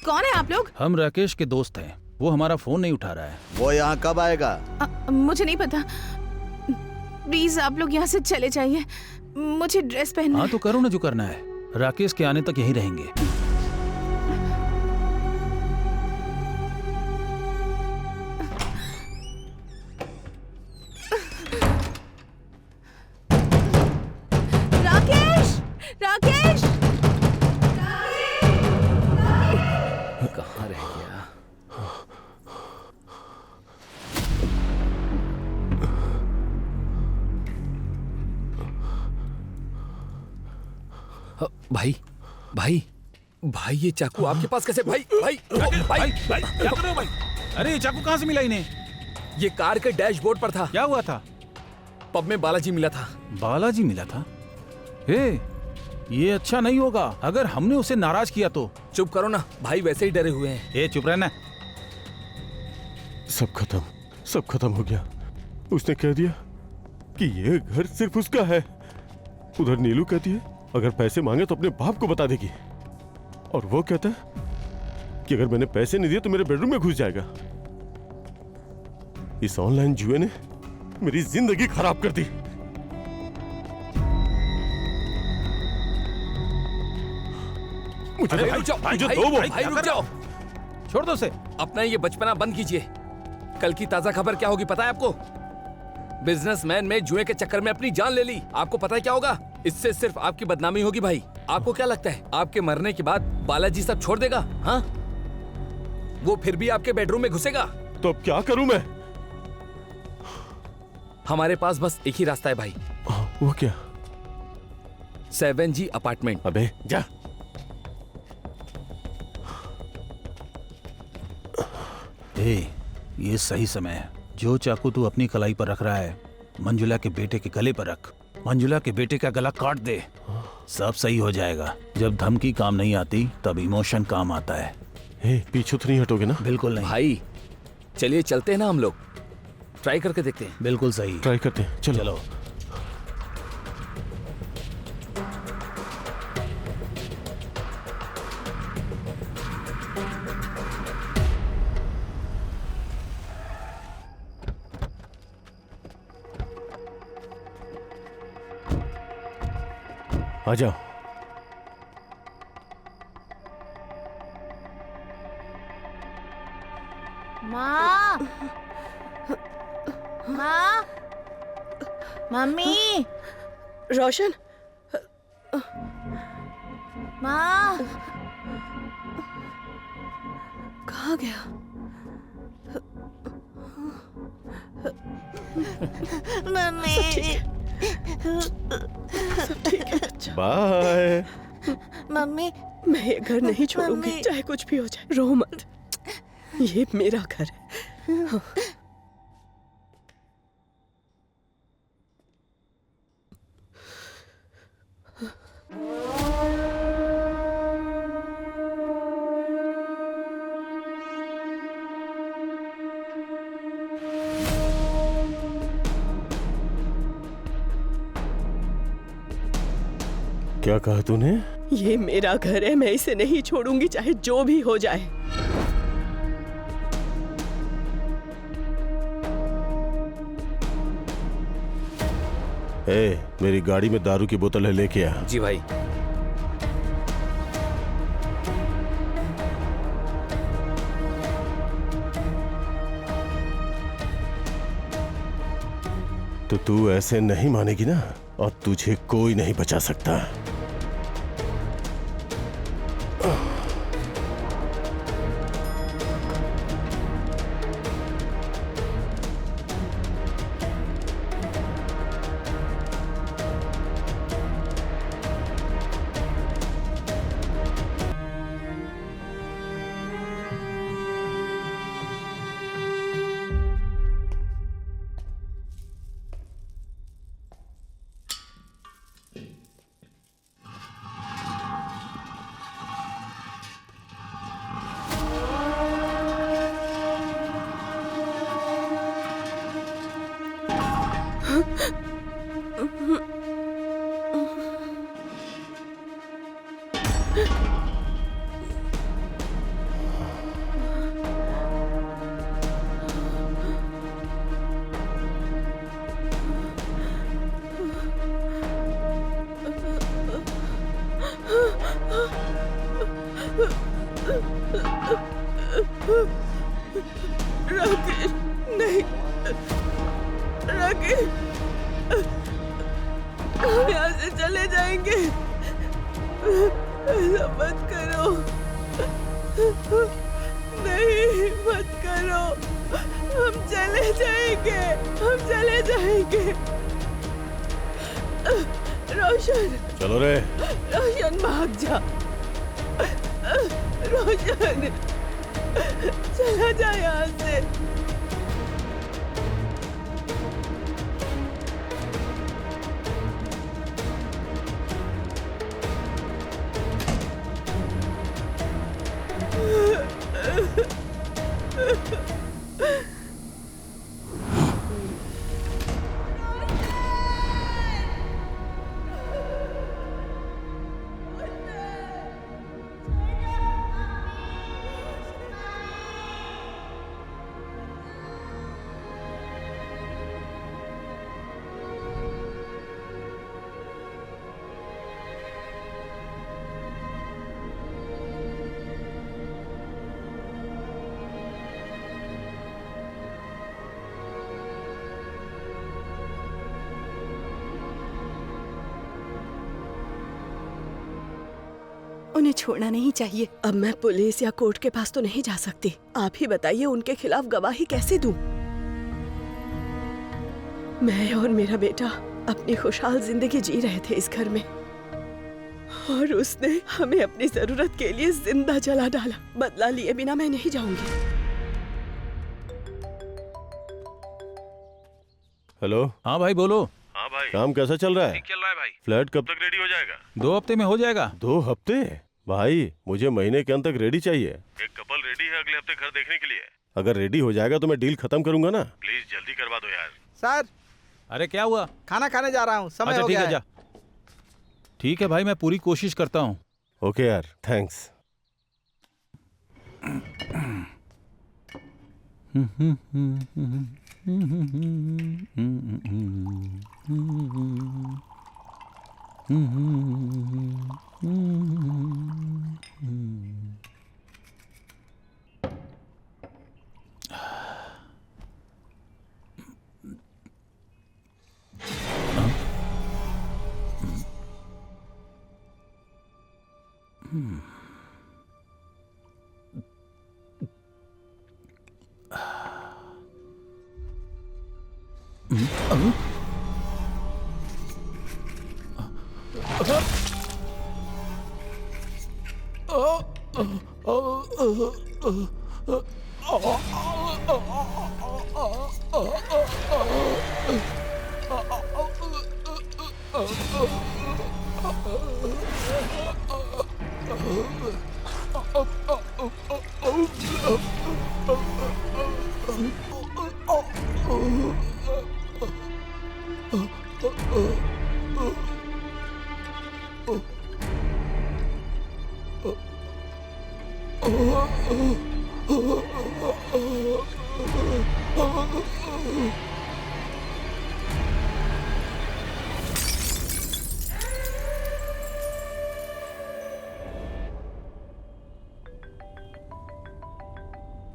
कौन है आप लोग? हम राकेश के दोस्त हैं। वो हमारा फोन नहीं उठा रहा है। वो यहाँ कब आएगा? मुझे नहीं पता। प्लीज आप लोग यहाँ से चले जाइए, मुझे ड्रेस पहनना है। हाँ तो करो ना जो करना है। राकेश के आने तक यहीं रहेंगे। राकेश, राकेश, कहाँ रह गया? भाई भाई भाई, ये चाकू आपके पास कैसे? भाई भाई भाई भाई क्या कर रहे हो भाई? अरे ये चाकू कहाँ से मिला इन्हें? ये कार के डैशबोर्ड पर था। क्या हुआ था? पब में बालाजी मिला था। बालाजी मिला था? ये अच्छा नहीं होगा अगर हमने उसे नाराज किया तो। चुप करो ना भाई, वैसे ही डरे हुए हैं। चुप रहना। सब खत्म हो गया। उसने कह दिया कि ये घर सिर्फ उसका है। उधर नीलू कहती है अगर पैसे मांगे तो अपने बाप को बता देगी, और वो कहता है कि अगर मैंने पैसे नहीं दिए तो मेरे बेडरूम में घुस जाएगा। इस ऑनलाइन जुए ने मेरी जिंदगी खराब कर दी। मुझे रुक जाओ भाई, रुक जाओ। छोड़ दो उसे। अपना ये बचपना बंद कीजिए। कल की ताजा खबर क्या होगी पता है आपको? बिजनेसमैन में जुए के चक्कर में अपनी जान ले ली। आपको पता है क्या होगा? इससे सिर्फ आपकी बदनामी होगी भाई। आपको क्या लगता है आपके मरने के बाद बालाजी सब छोड़ देगा? हाँ, वो फिर भी आपके बेडरूम में घुसेगा। तो अब क्या करूं मैं? हमारे पास बस एक ही रास्ता है भाई। वो क्या? 7G apartment. अबे जा। ये सही समय है। जो चाकू तू अपनी कलाई पर रख रहा है मंजुला के बेटे के गले पर रख। मंजुला के बेटे का गला काट दे, सब सही हो जाएगा। जब धमकी काम नहीं आती तब इमोशन काम आता है। पीछे तो नहीं हटोगे ना? बिल्कुल नहीं भाई चलिए चलते हैं ना, हम लोग ट्राई करके देखते हैं। बिल्कुल सही, ट्राई करते हैं। चलो। आ जाओ। माँ, माँ, मम्मी, रोशन, माँ, कहाँ गया? मम्मी, सब ठीक है बच्चा। बाय। मम्मी, मैं ये घर नहीं छोड़ूंगी, मम्मी। चाहे कुछ भी हो जाए। रो मत, ये मेरा घर है। हाँ। क्या कहा तूने? ये मेरा घर है, मैं इसे नहीं छोड़ूंगी चाहे जो भी हो जाए। मेरी गाड़ी में दारू की बोतल है, लेके आ। जी भाई। तो तू ऐसे नहीं मानेगी ना, और तुझे कोई नहीं बचा सकता। राकेश, नहीं, राकेश, हम यहाँ से चले जाएंगे। ऐसा मत करो, नहीं मत करो, हम चले जाएंगे, हम चले जाएंगे। रोशन, चलो रे। रोशन भाग जा, रोशन चला जा यहाँ से। उन्हें छोड़ना नहीं चाहिए। अब मैं पुलिस या कोर्ट के पास तो नहीं जा सकती। आप ही बताइए उनके खिलाफ गवाही कैसे दूं? मैं और मेरा बेटा अपनी खुशहाल जिंदगी जी रहे थे इस घर में, और उसने हमें अपनी जरूरत के लिए जिंदा जला डाला। बदला लिए बिना मैं नहीं जाऊंगी। हेलो। हाँ भाई बोलो। हाँ भाई, काम कैसा चल रहा है? ठीक चल रहा है भाई। फ्लैट कब तक रेडी हो जाएगा? 2 हफ्ते में हो जाएगा। 2 हफ्ते? भाई मुझे महीने के अंत तक रेडी चाहिए। एक कपल रेडी है अगले हफ्ते घर देखने के लिए। अगर रेडी हो जाएगा तो मैं डील खत्म करूंगा ना। प्लीज जल्दी करवा दो यार। सर, अरे क्या हुआ? खाना खाने जा रहा हूँ, समय अच्छा हो ठीक गया है, जा। ठीक है भाई, मैं पूरी कोशिश करता हूँ। ओके यार, थैंक्स।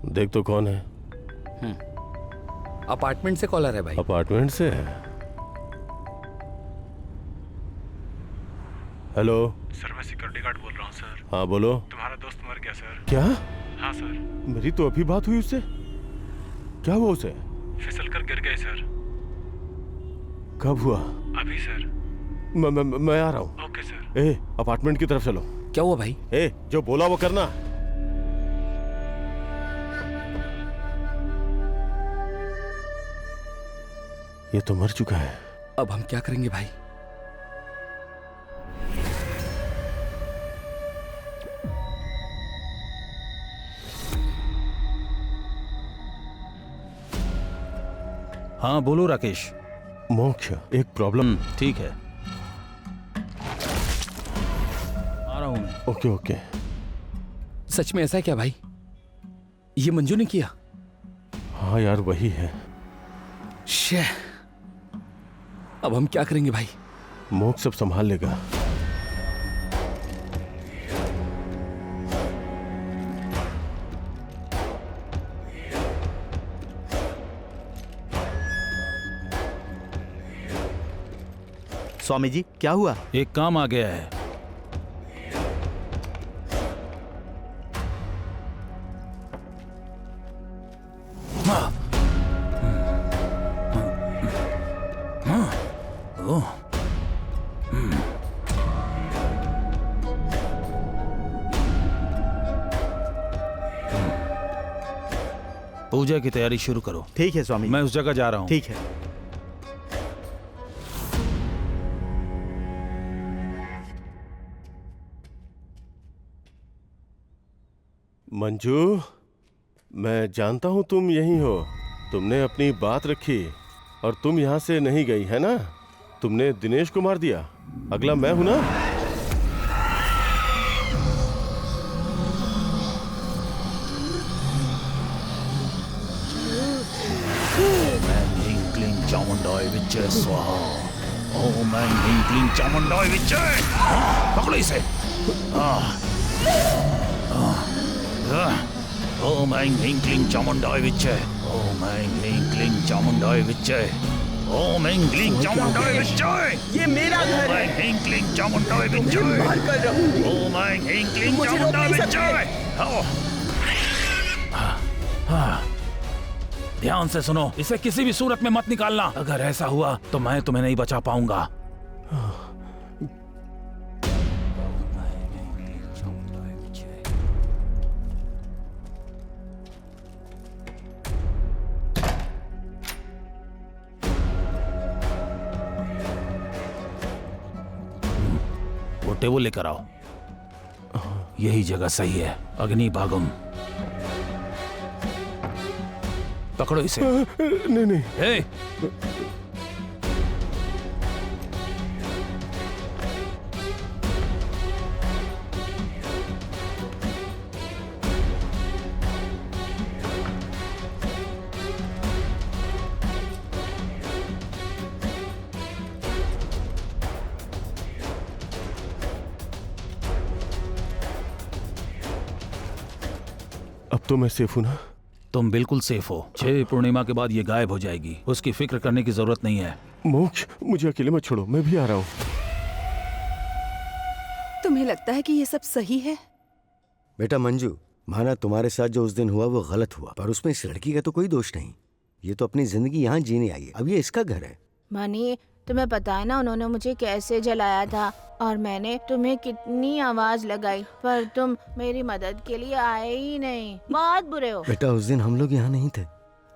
देख तो कौन है। अपार्टमेंट से कॉलर है भाई। अपार्टमेंट से है? हेलो सर, मैं सिक्योरिटी गार्ड बोल रहा हूँ सर। हाँ बोलो। तुम्हारा दोस्त मर गया सर। क्या? हाँ सर। मेरी तो अभी बात हुई उससे। क्या हुआ उसे? फिसल कर गिर गए सर। कब हुआ? अभी सर। मैं आ रहा हूँ। Okay sir. ए, अपार्टमेंट की तरफ चलो। क्या हुआ भाई? ए, जो बोला वो करना। ये तो मर चुका है। अब हम क्या करेंगे भाई? हाँ बोलो राकेश। मोक्ष, एक प्रॉब्लम। ठीक है, आ रहा हूं मैं। Okay okay. सच में ऐसा है क्या भाई? ये मंजू ने किया? हाँ यार वही है। शे, अब हम क्या करेंगे भाई? मोक्ष सब संभाल लेगा। स्वामी जी, क्या हुआ? एक काम आ गया है। पूजा की तैयारी शुरू करो। ठीक है स्वामी। मैं उस जगह जा रहा हूँ। ठीक है। मंजू, मैं जानता हूं तुम यहीं हो। तुमने अपनी बात रखी और तुम यहां से नहीं गई है ना? तुमने दिनेश को मार दिया। अगला मैं हूं ना? पकड़ो इसे। ओम ऐं ह्रीं क्लीं चामुंडाय विच्चे। ओम ऐं ह्रीं क्लीं चामुंडाय विच्चे। ओम ऐं क्लीं चामुंडाय विच्चाय। ये मेरा घर है। ओम ऐं क्लीं चामुंडाय मैं विच्चाय। मार कर रहूंगी। ओम ऐं क्लीं मुझे रोक चामुंडाय नहीं सकते। विच्चाय। ध्यान से सुनो, इसे किसी भी सूरत में मत निकालना। अगर ऐसा हुआ तो मैं तुम्हें नहीं बचा पाऊंगा। वो टेबल लेकर आओ। यही जगह सही है। अग्नि भागम। पकड़ो इसे। नहीं नहीं। हे! अब तो मैं सेफ हूं ना? तुम बिल्कुल सेफ हो। 6 पूर्णिमा के बाद ये गायब हो जाएगी। उसकी फिक्र करने की जरूरत नहीं है। मोक्ष, मुझे अकेले मत छोड़ो, मैं भी आ रहा हूँ। तुम्हें लगता है कि ये सब सही है? बेटा मंजू, माना तुम्हारे साथ जो उस दिन हुआ वो गलत हुआ, पर उसमें इस लड़की का तो कोई दोष नहीं। ये तो अपनी जिंदगी यहाँ जीने आई है। अब ये इसका घर है। मनी, तुम्हें पता है ना उन्होंने मुझे कैसे जलाया था, और मैंने तुम्हें कितनी आवाज लगाई, पर तुम मेरी मदद के लिए आए ही नहीं। बहुत बुरे हो। बेटा उस दिन हम लोग यहाँ नहीं थे।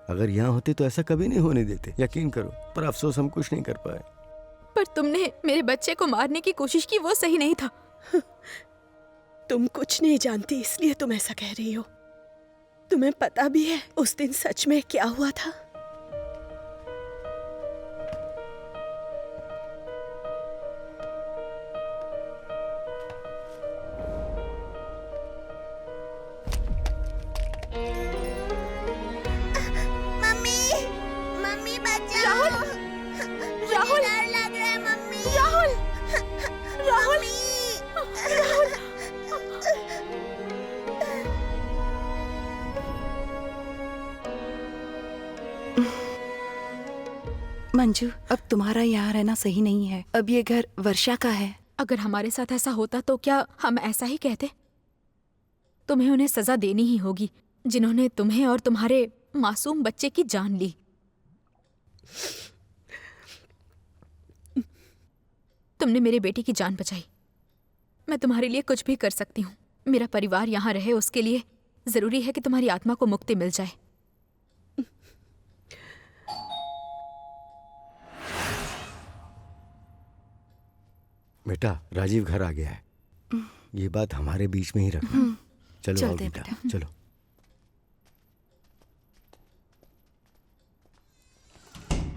अगर यहाँ होते तो ऐसा कभी नहीं होने देते, यकीन करो। पर अफसोस हम कुछ नहीं कर पाए। पर तुमने मेरे बच्चे को मारने की कोशिश की, वो सही नहीं था। तुम कुछ नहीं जानती इसलिए तुम ऐसा कह रही हो। तुम्हें पता भी है उस दिन सच में क्या हुआ था? मम्मी बचाओ। राहुल! डर लग रहा है मम्मी। राहुल! राहुल! मंजू, अब तुम्हारा यहाँ रहना सही नहीं है। अब ये घर वर्षा का है। अगर हमारे साथ ऐसा होता तो क्या हम ऐसा ही कहते? तुम्हें उन्हें सजा देनी ही होगी, जिन्होंने तुम्हें और तुम्हारे मासूम बच्चे की जान ली। तुमने मेरे बेटी की जान बचाई। मैं तुम्हारे लिए कुछ भी कर सकती हूँ। मेरा परिवार यहाँ रहे, उसके लिए जरूरी है कि तुम्हारी आत्मा को मुक्ति मिल जाए। बेटा राजीव घर आ गया है। ये बात हमारे बीच में ही रखना। चलो आओ बेटा, चलो।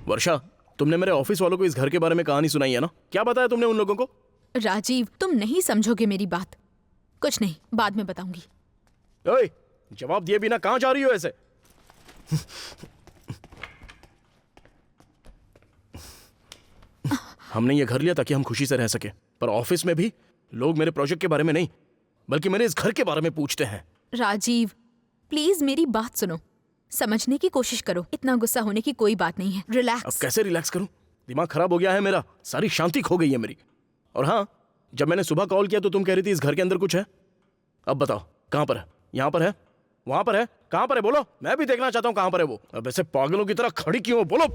वर्षा, तुमने मेरे ऑफिस वालों को इस घर के बारे में कहानी सुनाई है ना? क्या बताया तुमने उन लोगों को? राजीव, तुम नहीं समझोगे मेरी बात। कुछ नहीं, बाद में बताऊंगी। ओए, जवाब दिए बिना कहां जा रही हो ऐसे? हमने ये घर लिया ताकि हम खुशी से रह सके, पर ऑफिस में भी लोग मेरे प्रोजेक्ट के बारे में नहीं, बल्कि मेरे इस घर के बारे में पूछते हैं। राजीव, प्लीज मेरी बात सुनो, समझने की कोशिश करो। इतना गुस्सा होने की कोई बात नहीं है। रिलैक्स। अब कैसे रिलैक्स करूं? दिमाग खराब हो गया है मेरा, सारी शांति खो गई है मेरी। और हाँ, जब मैंने सुबह कॉल किया तो तुम कह रही थी इस घर के अंदर कुछ है। अब बताओ कहां पर है? यहां पर है? वहां पर है? कहां पर है? बोलो, मैं भी देखना चाहता हूं कहां पर है वो। अब ऐसे पागलों की तरह खड़ी क्यों हो? बोलो।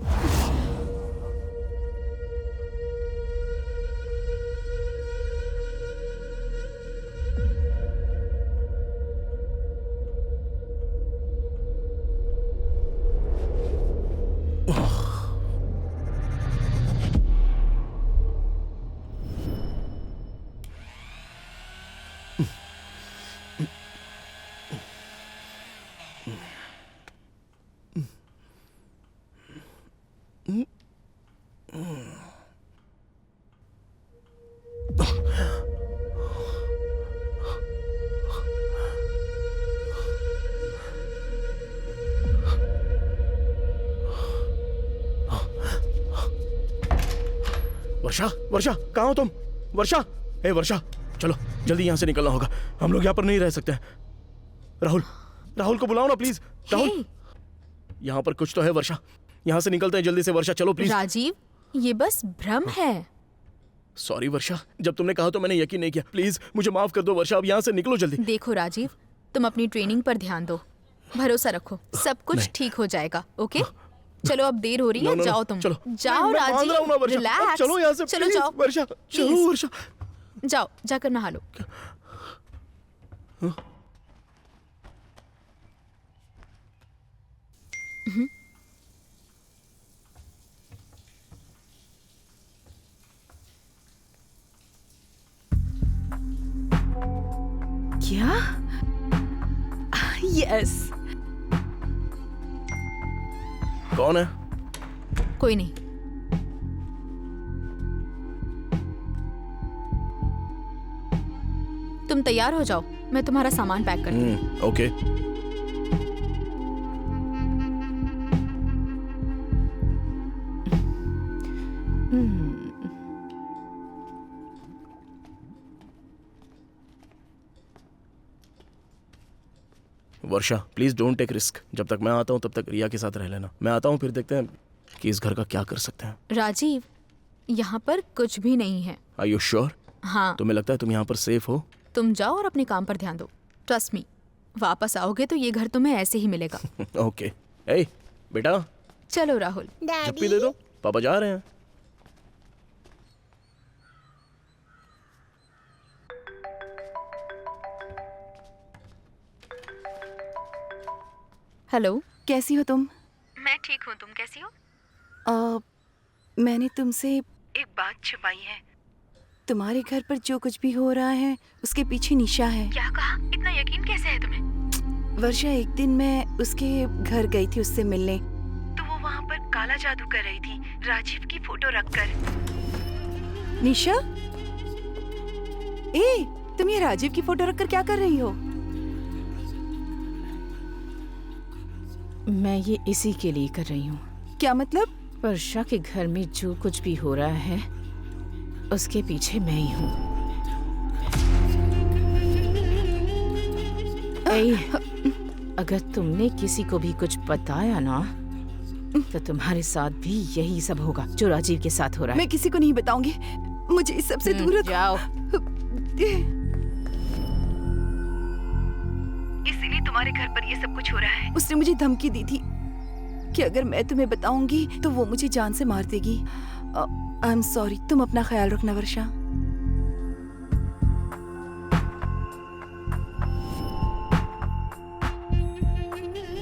वर्षा, वर्षा, कहाँ हो तुम? वर्षा, ए वर्षा, चलो जल्दी यहाँ से निकलना होगा। हम लोग यहाँ पर नहीं रह सकते हैं। राहुल, राहुल को बुलाओ ना प्लीज। राहुल, यहाँ पर कुछ तो है वर्षा, यहाँ से निकलते हैं जल्दी से। वर्षा चलो प्लीज। राजीव, ये बस भ्रम है। सॉरी वर्षा, जब तुमने कहा तो मैंने यकीन नहीं किया। प्लीज मुझे माफ कर दो वर्षा, अब यहाँ से निकलो जल्दी। देखो राजीव, तुम अपनी ट्रेनिंग पर ध्यान दो, भरोसा रखो, सब कुछ ठीक हो जाएगा। ओके, चलो अब देर हो रही है, जाओ तुम। चलो जाओ मैं मान रहा हूँ ना राजीव, वर्षा, अब रिलैक्स। चलो यहाँ से चलो please, जाओ वर्षा चलो Please. वर्षा। जाओ, जाकर नहा लो। क्या? यस। कौन है? कोई नहीं। तुम तैयार हो जाओ, मैं तुम्हारा सामान पैक करती हूँ। Okay. Varsha please don't take risk. जब तक मैं आता हूँ तब तक रिया के साथ रह लेना। मैं आता हूँ, फिर देखते हैं कि इस घर का क्या कर सकते हैं। राजीव, यहाँ पर कुछ भी नहीं है। Are you sure? हाँ, तुम्हें लगता है तुम यहाँ पर सेफ हो? तुम जाओ और अपने काम पर ध्यान दो। ट्रस्ट मी, वापस आओगे तो ये घर तुम्हें ऐसे ही मिलेगा। ओके। ए बेटा, चलो राहुल। झप्पी दे दो, पापा जा रहे हैं। हेलो, कैसी हो तुम? मैं ठीक हूँ, तुम कैसी हो? मैंने तुमसे एक बात छुपाई है। तुम्हारे घर पर जो कुछ भी हो रहा है उसके पीछे निशा है। क्या कहा? इतना यकीन कैसे है तुम्हें? वर्षा, एक दिन मैं उसके घर गई थी उससे मिलने, तो वो वहाँ पर काला जादू कर रही थी राजीव की फोटो रखकर। निशा, तुम ये राजीव की फोटो रखकर क्या कर रही हो? मैं ये इसी के लिए कर रही हूँ। क्या मतलब? वर्षा के घर में जो कुछ भी हो रहा है उसके पीछे मैं ही हूँ। अगर तुमने किसी को भी कुछ बताया ना तो तुम्हारे साथ भी यही सब होगा जो राजीव के साथ हो रहा है। मैं किसी को नहीं बताऊंगी, मुझे इस सबसे दूर रखो। जाओ। इसीलिए तुम्हारे घर पर ये सब कुछ हो रहा है। उसने मुझे धमकी दी थी कि अगर मैं तुम्हें बताऊंगी तो वो मुझे जान से मार देगी। आई एम सॉरी, तुम अपना ख्याल रखना वर्षा।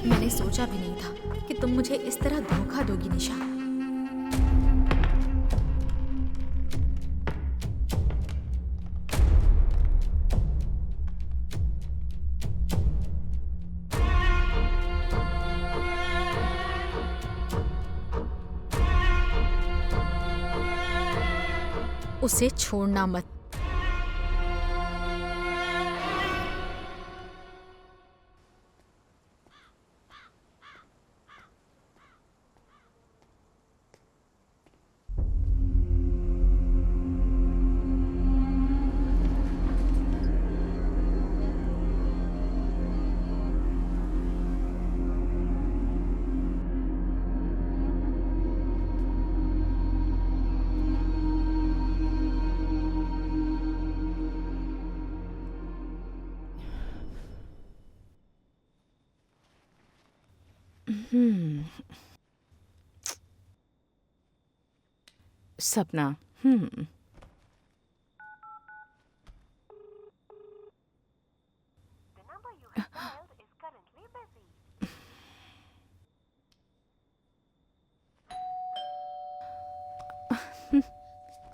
मैंने सोचा भी नहीं था कि तुम मुझे इस तरह धोखा दोगी निशा। उसे छोड़ना मत। सपना।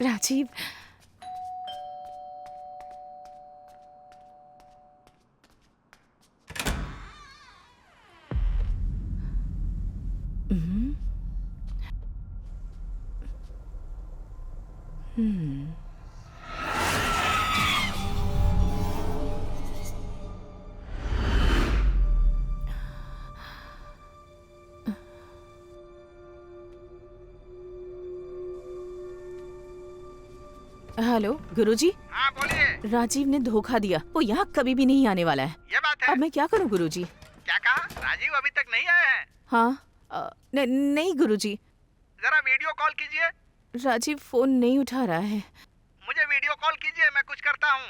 राजीव, हेलो गुरुजी। हाँ बोलिए। राजीव ने धोखा दिया, वो यहाँ कभी भी नहीं आने वाला है। ये बात है। अब मैं क्या करूँ गुरुजी? क्या कहा? राजीव अभी तक नहीं आए हैं? हाँ, नहीं गुरुजी, जरा वीडियो कॉल कीजिए। राजीव फोन नहीं उठा रहा है। मुझे वीडियो कॉल कीजिए, मैं कुछ करता हूँ।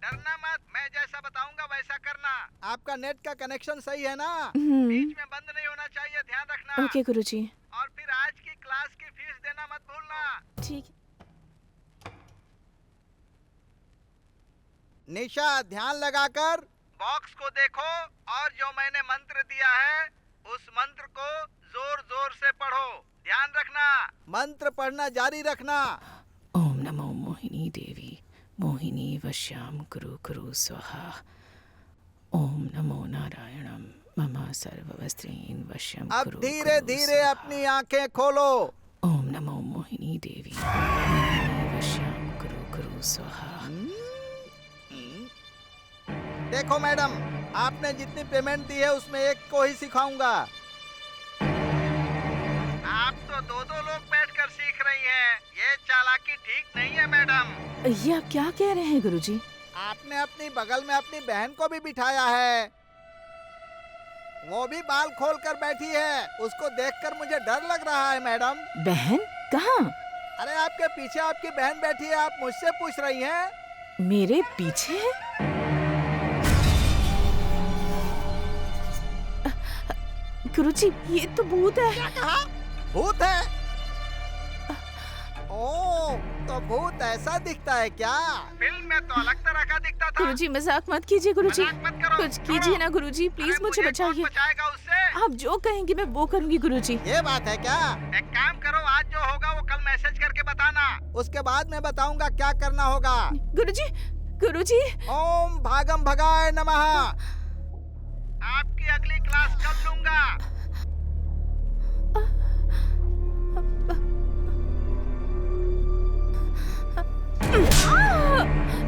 डरना मत, मैं जैसा बताऊंगा वैसा करना। आपका नेट का कनेक्शन सही है ना? बीच में बंद नहीं होना चाहिए, ध्यान रखना। ओके गुरुजी। और फिर आज की क्लास की फीस देना मत भूलना। ठीक। निशा, ध्यान लगाकर बॉक्स को देखो और जो मैंने मंत्र दिया है उस मंत्र को जोर जोर से पढ़ो। ध्यान रखना, मंत्र पढ़ना जारी रखना। ओम नमो मोहिनी देवी, मोहिनी वश्याम कुरु कुरु स्वाहा। ओम नमो नारायणम मम सर्ववस्त्रीन वश्यम अब कुरु धीरे कुरु धीरे स्वाहा। अपनी आंखें खोलो। ओम नमो मोहिनी देवी, मोहिनी वश्याम कुरु कुरु स्वाहा। देखो मैडम, आपने जितनी पेमेंट दी है उसमें एक को ही सिखाऊंगा। आप तो दो दो लोग बैठकर सीख रही हैं। ये चालाकी ठीक नहीं है मैडम। ये आप क्या कह रहे हैं गुरुजी? आपने अपनी बगल में अपनी बहन को भी बिठाया है, वो भी बाल खोल कर बैठी है। उसको देखकर मुझे डर लग रहा है मैडम। बहन कहाँ? अरे आपके पीछे आपकी बहन बैठी है, आप मुझसे पूछ रही हैं? मेरे पीछे? गुरुजी, ये तो भूत है। क्या कहा? भूत है? ओह, तो भूत ऐसा दिखता है क्या? फिल्म में तो अलग तरह का दिखता था। गुरुजी मजाक मत कीजिए गुरुजी। मजाक मत करो, कुछ कीजिए ना गुरुजी, प्लीज मुझे बचाइए। बचाएगा उससे? आप जो कहेंगे मैं वो करूंगी गुरुजी। ये बात है क्या? एक काम करो, आज जो होगा वो कल मैसेज करके बताना, उसके बाद मैं बताऊंगा क्या करना होगा। गुरुजी, गुरुजी। ओम भागम भगाय नमः। आपकी अगली क्लास कल लूंगा।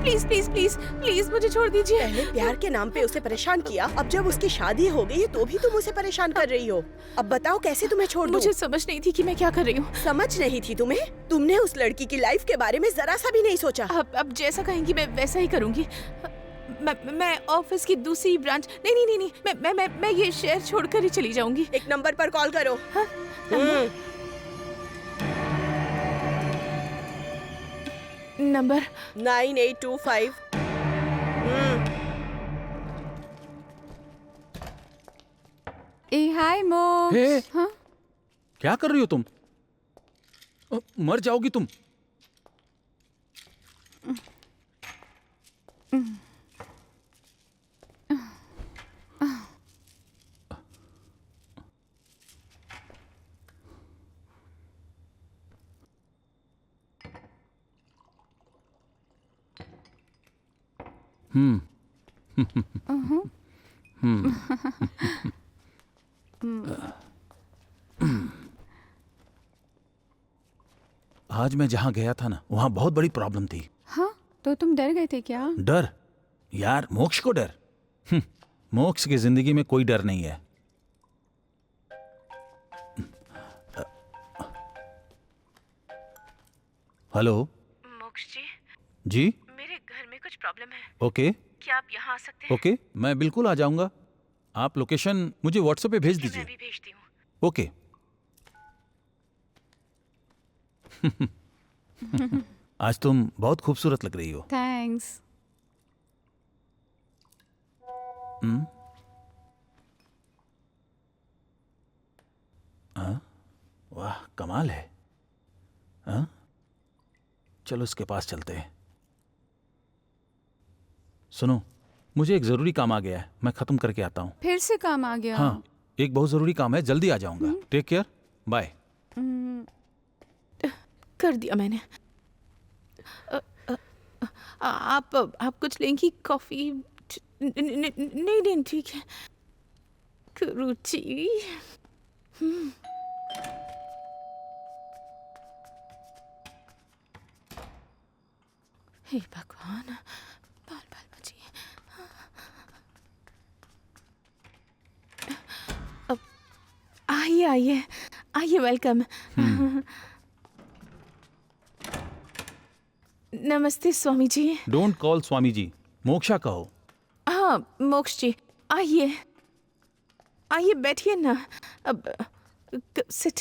प्लीज प्लीज प्लीज प्लीज मुझे छोड़ दीजिए। पहले प्यार के नाम पे उसे परेशान किया, अब जब उसकी शादी हो गई तो भी तुम उसे परेशान कर रही हो। अब बताओ कैसे तुम्हें छोड़ दूं? मुझे समझ नहीं थी कि मैं क्या कर रही हूँ। समझ नहीं थी तुम्हें? तुमने उस लड़की की लाइफ के बारे में जरा सा भी नहीं सोचा। अब जैसा कहेंगी मैं वैसा ही करूंगी। मैं ऑफिस की दूसरी ब्रांच नहीं, मैं ये शहर छोड़कर ही चली जाऊंगी। एक नंबर पर कॉल करो। हाँ, नंबर 9825। हाय मोक्ष। हे, हाँ? क्या कर रही हो तुम? मर जाओगी तुम। आज मैं जहां गया था ना, वहां बहुत बड़ी प्रॉब्लम थी। हाँ, तो तुम डर गए थे क्या? डर? यार, मोक्ष को डर? मोक्ष की जिंदगी में कोई डर नहीं है। हेलो मोक्ष जी। जी, मेरे घर में कुछ प्रॉब्लम है। ओके क्या आप यहाँ आ सकते हैं? ओके, मैं बिल्कुल आ जाऊंगा। आप लोकेशन मुझे व्हाट्सएप पे भेज मैं दीजिए। भी भेजती हूँ। ओके। आज तुम बहुत खूबसूरत लग रही हो। थैंक्स। वाह, कमाल है। हाँ? चलो इसके पास चलते हैं। सुनो, मुझे एक जरूरी काम आ गया है, मैं खत्म करके आता हूँ। फिर से काम आ गया? हाँ, एक बहुत जरूरी काम है, जल्दी आ जाऊंगा। Take care, bye. कर दिया मैंने। आप कुछ लेंगी? कॉफी? नहीं ठीक है। रुचि। हे भगवान, बाल बाल बचिए। आइए, वेलकम। नमस्ते स्वामी जी। डोंट कॉल स्वामी जी, मोक्षा कहो। हाँ मोक्ष जी, आइए। आइए बैठिए ना। अब सिट।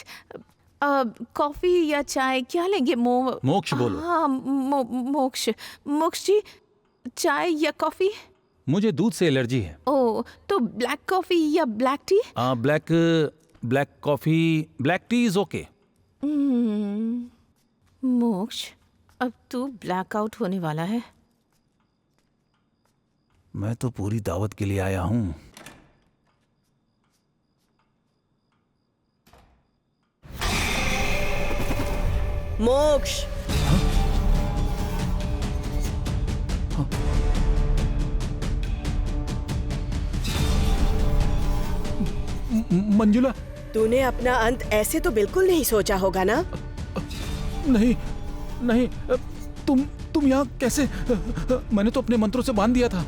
कॉफी या चाय क्या लेंगे? मोक्ष बोलो। हाँ मोक्ष। मोक्ष जी, चाय या कॉफी? मुझे दूध से एलर्जी है। ओ, तो ब्लैक कॉफी या black T? Black coffee, black T is okay. मोक्ष, अब तू ब्लैकआउट होने वाला है। मैं तो पूरी दावत के लिए आया हूँ। मोक्ष, मंजुला, तूने अपना अंत ऐसे तो बिल्कुल नहीं सोचा होगा ना? नहीं नहीं, तुम यहाँ कैसे? मैंने तो अपने मंत्रों से बांध दिया था।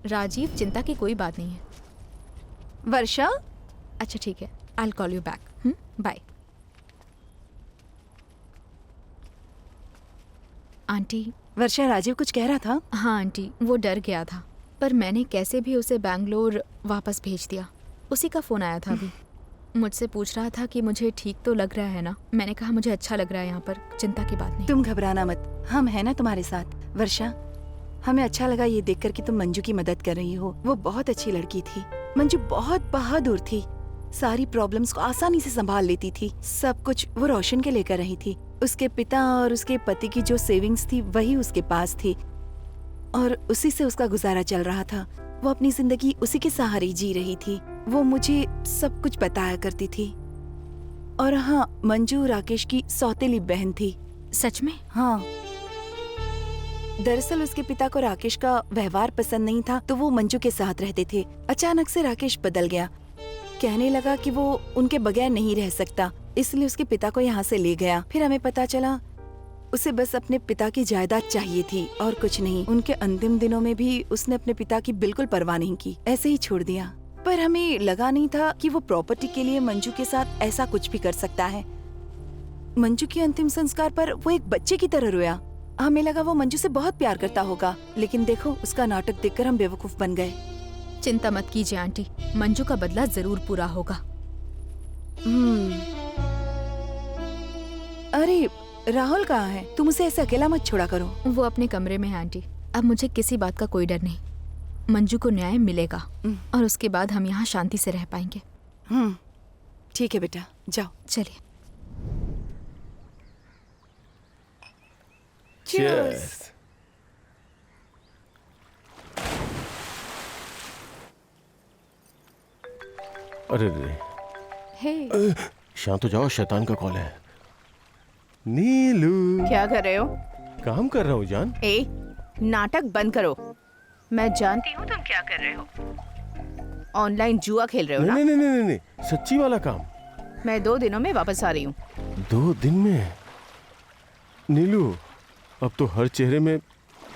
राजीव, चिंता की कोई बात नहीं है। वर्षा, अच्छा ठीक है, I will call you back. Bye. Aunty. Varsha, Rajeev कुछ कह रहा था? हाँ आंटी, वो डर गया था, पर मैंने कैसे भी उसे बैंगलोर वापस भेज दिया। उसी का फ़ोन आया था अभी। मुझसे पूछ रहा था कि मुझे ठीक तो लग रहा है ना। मैंने कहा मुझे अच्छा लग रहा है यहाँ पर, चिंता की बात नहीं। तुम घबराना मत, हम है ना तुम्हारे साथ। वर्षा, हमें अच्छा लगा ये देखकर कि तुम मंजू की मदद कर रही हो। वो बहुत अच्छी लड़की थी। मंजू बहुत बहादुर थी, सारी प्रॉब्लम्स को आसानी से संभाल लेती थी। सब कुछ वो रोशन के लिए कर रही थी। उसके पिता और उसके पति की जो सेविंग्स थी वही उसके पास थी और उसी से उसका गुजारा चल रहा था। वो अपनी जिंदगी उसी के सहारे जी रही थी। वो मुझे सब कुछ बताया करती थी। और हाँ, मंजू राकेश की सौतेली बहन थी। सच में? हाँ। दरअसल उसके पिता को राकेश का व्यवहार पसंद नहीं था, तो वो मंजू के साथ रहते थे। अचानक से राकेश बदल गया, कहने लगा कि वो उनके बगैर नहीं रह सकता, इसलिए उसके पिता को यहाँ से ले गया। फिर हमें पता चला उसे बस अपने पिता की जायदाद चाहिए थी और कुछ नहीं। उनके अंतिम दिनों में भी उसने अपने पिता की बिल्कुल परवाह नहीं की, ऐसे ही छोड़ दिया। पर हमें लगा नहीं था कि वो प्रॉपर्टी के लिए मंजू के साथ ऐसा कुछ भी कर सकता है। मंजू के अंतिम संस्कार पर वो एक बच्चे की तरह रोया। हमें लगा वो मंजू से बहुत प्यार करता होगा, लेकिन देखो उसका नाटक देखकर हम बेवकूफ बन गए। चिंता मत कीजिए आंटी, मंजू का बदला जरूर पूरा होगा। अरे राहुल कहाँ है? तुम उसे ऐसे अकेला मत छोड़ा करो। वो अपने कमरे में है आंटी। अब मुझे किसी बात का कोई डर नहीं। मंजू को न्याय मिलेगा और उसके बाद हम यहाँ शांति से रह पाएंगे। ठीक है बेटा, जाओ। चलिए। Cheers. अरे रे, हे। शांत हो जाओ, शैतान का कॉल है। नीलू, क्या कर रहे हो? काम कर रहा हूँ जान। ए, नाटक बंद करो। मैं जानती हूँ तुम क्या कर रहे हो। ऑनलाइन जुआ खेल रहे हो ना? नहीं नहीं नहीं नहीं, सच्ची वाला काम। मैं 2 दिनों में वापस आ रही हूँ। 2 दिन में? नीलू, अब तो हर चेहरे में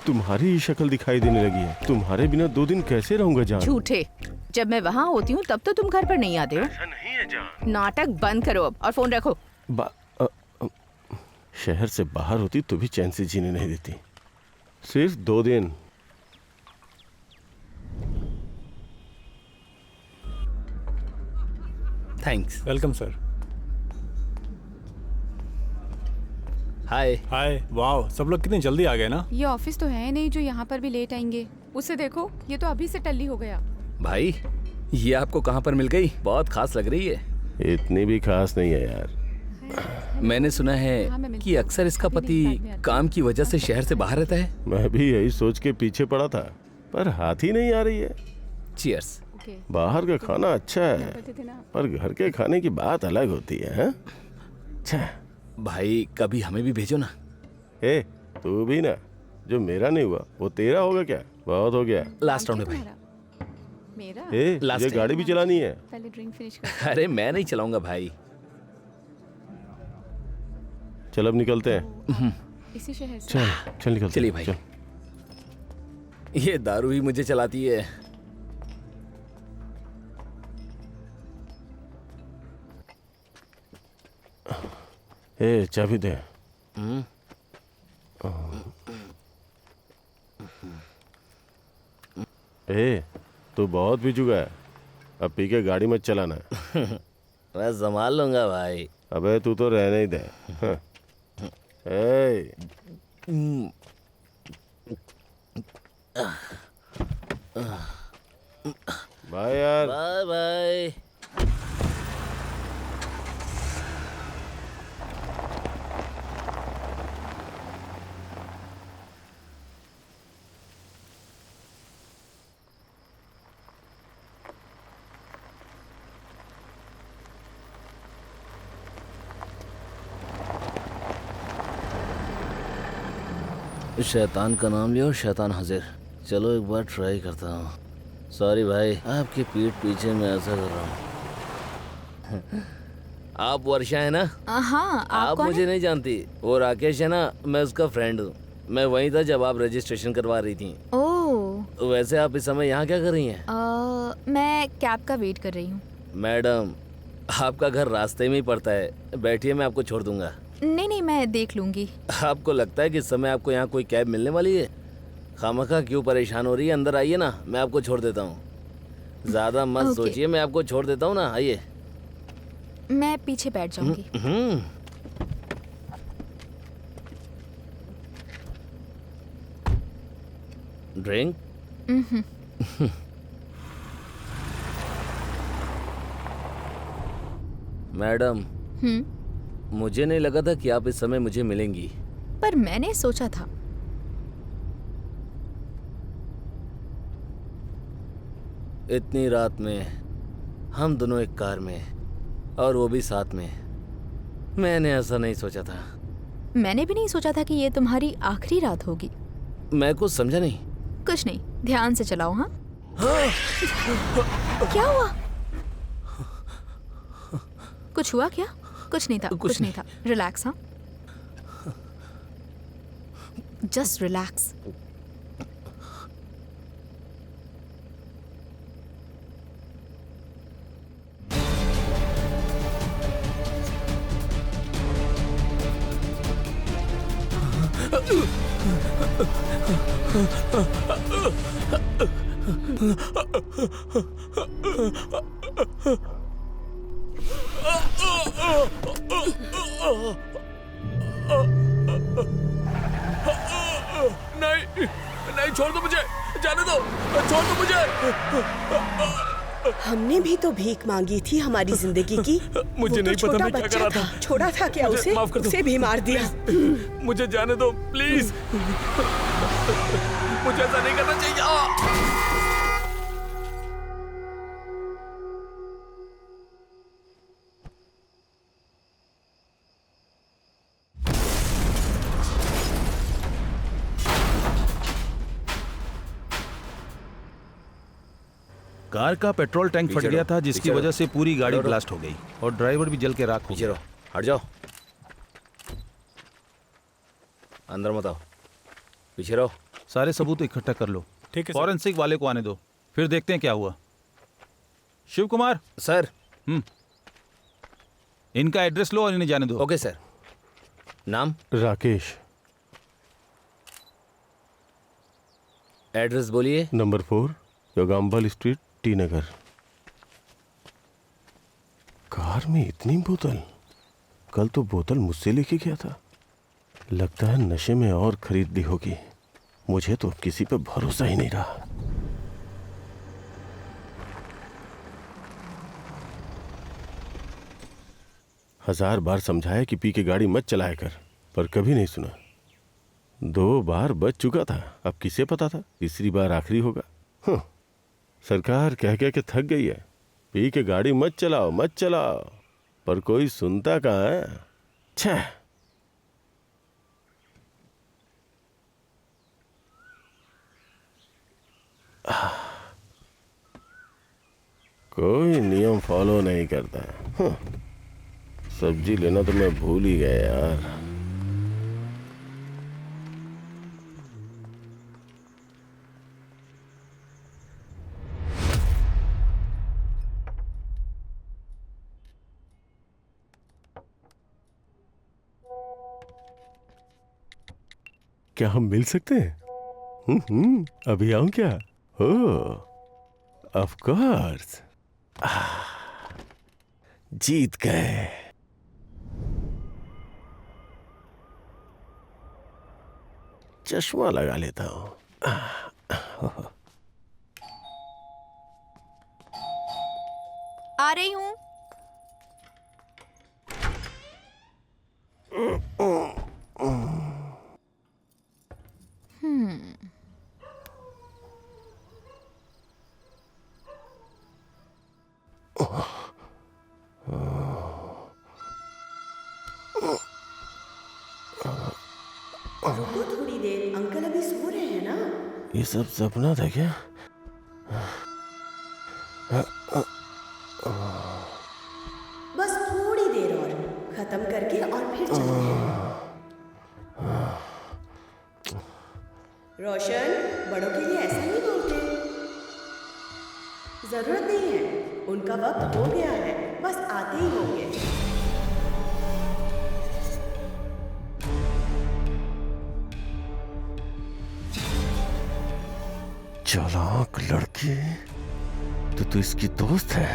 तुम्हारी ही शक्ल दिखाई देने लगी है। तुम्हारे बिना 2 दिन कैसे रहूंगा जान? झूठे। जब मैं वहाँ होती हूँ तब तो तुम घर पर नहीं आते हो। ऐसा नहीं है जान। नाटक बंद करो अब और फोन रखो। शहर से बाहर होती तो भी चैन से जीने नहीं देती। सिर्फ 2 दिन। Thanks. Welcome sir. Hi. Hi. वाह, सब लोग कितने जल्दी आ गए ना। ये ऑफिस तो है नहीं जो यहाँ पर भी लेट आएंगे। उसे देखो, ये तो अभी से टल्ली हो गया। भाई, ये आपको कहाँ पर मिल गई? बहुत खास लग रही है। इतनी भी खास नहीं है यार। मैंने सुना है कि अक्सर इसका पति काम की वजह से शहर से बाहर रहता है। मैं भी यही सोच के पीछे पड़ा था, पर हाथ ही नहीं आ रही है। चीयर्स। बाहर का खाना अच्छा है, पर घर के खाने की बात अलग होती है। हाँ? अच्छा भाई कभी हमें भी भेजो ना। ए, तू भी ना, जो मेरा नहीं हुआ वो तेरा होगा क्या? बहुत हो गया। लास्ट राउंड में भाई। मेरा ए, ये गाड़ी भी चलानी है। पहले ड्रिंक फिनिश कर। अरे मैं नहीं चलाऊंगा भाई। चल अब निकलते हैं। इसी शहर से। चल निकलते। चलिए भाई। चल। ये दारू ही मुझे चलाती है। ए, चाबी दे। ए, तू बहुत पी चुका है, अब पी के गाड़ी मत चलाना। मैं संभाल लूंगा भाई। अबे तू तो रहने ही दे। हाँ। ए, बाय यार। Bye bye. शैतान का नाम लिया और शैतान हाजिर। चलो एक बार ट्राई करता हूँ। सॉरी भाई, आपके पीठ पीछे मैं ऐसा कर रहा हूँ। आप वर्षा है ना? हाँ। आप कौन मुझे है? नहीं जानती। वो राकेश है ना, मैं उसका फ्रेंड हूँ। मैं वहीं था जब आप रजिस्ट्रेशन करवा रही थी। ओह। वैसे आप इस समय यहाँ क्या कर रही हैं? मैं कैब का वेट कर रही हूँ। मैडम, आपका घर रास्ते में ही पड़ता है। बैठिए, मैं आपको छोड़ दूंगा। नहीं, मैं देख लूंगी। आपको लगता है कि इस समय आपको यहाँ कोई कैब मिलने वाली है? खामखा क्यों परेशान हो रही है? अंदर आइए ना, मैं आपको छोड़ देता हूँ। ज्यादा मत Okay. सोचिए, मैं आपको छोड़ देता हूँ ना। आइए। मैं पीछे बैठ जाऊंगी। ड्रिंक? मैडम, मुझे नहीं लगा था कि आप इस समय मुझे मिलेंगी। पर मैंने सोचा था। इतनी रात में हम दोनों एक कार में, और वो भी साथ में। मैंने ऐसा नहीं सोचा था। मैंने भी नहीं सोचा था कि ये तुम्हारी आखिरी रात होगी। मैं कुछ समझा नहीं। कुछ नहीं, ध्यान से चलाओ। हाँ। क्या हुआ? कुछ हुआ क्या? कुछ नहीं था। कुछ नहीं था। रिलैक्स। हाँ, जस्ट रिलैक्स। नहीं, नहीं, छोड़ दो मुझे, जाने दो, छोड़ दो मुझे। हमने भी तो भीख मांगी थी हमारी जिंदगी की। मुझे नहीं पता मैं क्या कर रहा था। छोड़ा था क्या मुझे उसे? माफ कर दो। उसे भी मार दिया। मुझे जाने दो प्लीज। मुझे ऐसा नहीं करना चाहिए। कार का पेट्रोल टैंक फट गया था, जिसकी वजह से पूरी गाड़ी ब्लास्ट हो गई और ड्राइवर भी जल के राख हो गया। हट जाओ, अंदर मत आओ, पीछे रहो। सारे सबूत इकट्ठा कर लो। ठीक है सर। फॉरेंसिक वाले को आने दो, फिर देखते हैं क्या हुआ। शिव कुमार सर। इनका एड्रेस लो और इन्हें जाने दो। Okay sir. नाम? राकेश। एड्रेस बोलिए। नंबर 4 योगाम्बल स्ट्रीट, टी नगर। कार में इतनी बोतल? कल तो बोतल मुझसे लेके गया था। लगता है नशे में और खरीद ली होगी। मुझे तो किसी पे भरोसा ही नहीं रहा। 1000 बार समझाया कि पी के गाड़ी मत चलाया कर, पर कभी नहीं सुना। 2 बार बच चुका था, अब किसे पता था तीसरी बार आखिरी होगा। सरकार कह कह के थक गई है, पी के गाड़ी मत चलाओ मत चलाओ, पर कोई सुनता कहाँ है। छह। कोई नियम फॉलो नहीं करता। सब्जी लेना तो मैं भूल ही गया यार। क्या हम मिल सकते हैं? अभी आऊं क्या? ओह ऑफ कोर्स। जीत गए। चश्मा लगा लेता हूं। आ रही हूँ। रुको थोड़ी देर, अंकल अभी सो रहे हैं ना। ये सब सपना था क्या? बस थोड़ी देर और, खत्म करके और फिर चलते हैं। रोशन, बड़ों के लिए ऐसा नहीं बोलते। जरूरत नहीं है, उनका वक्त हो गया है, बस आते ही होंगे। चालाक लड़की, तो इसकी दोस्त है।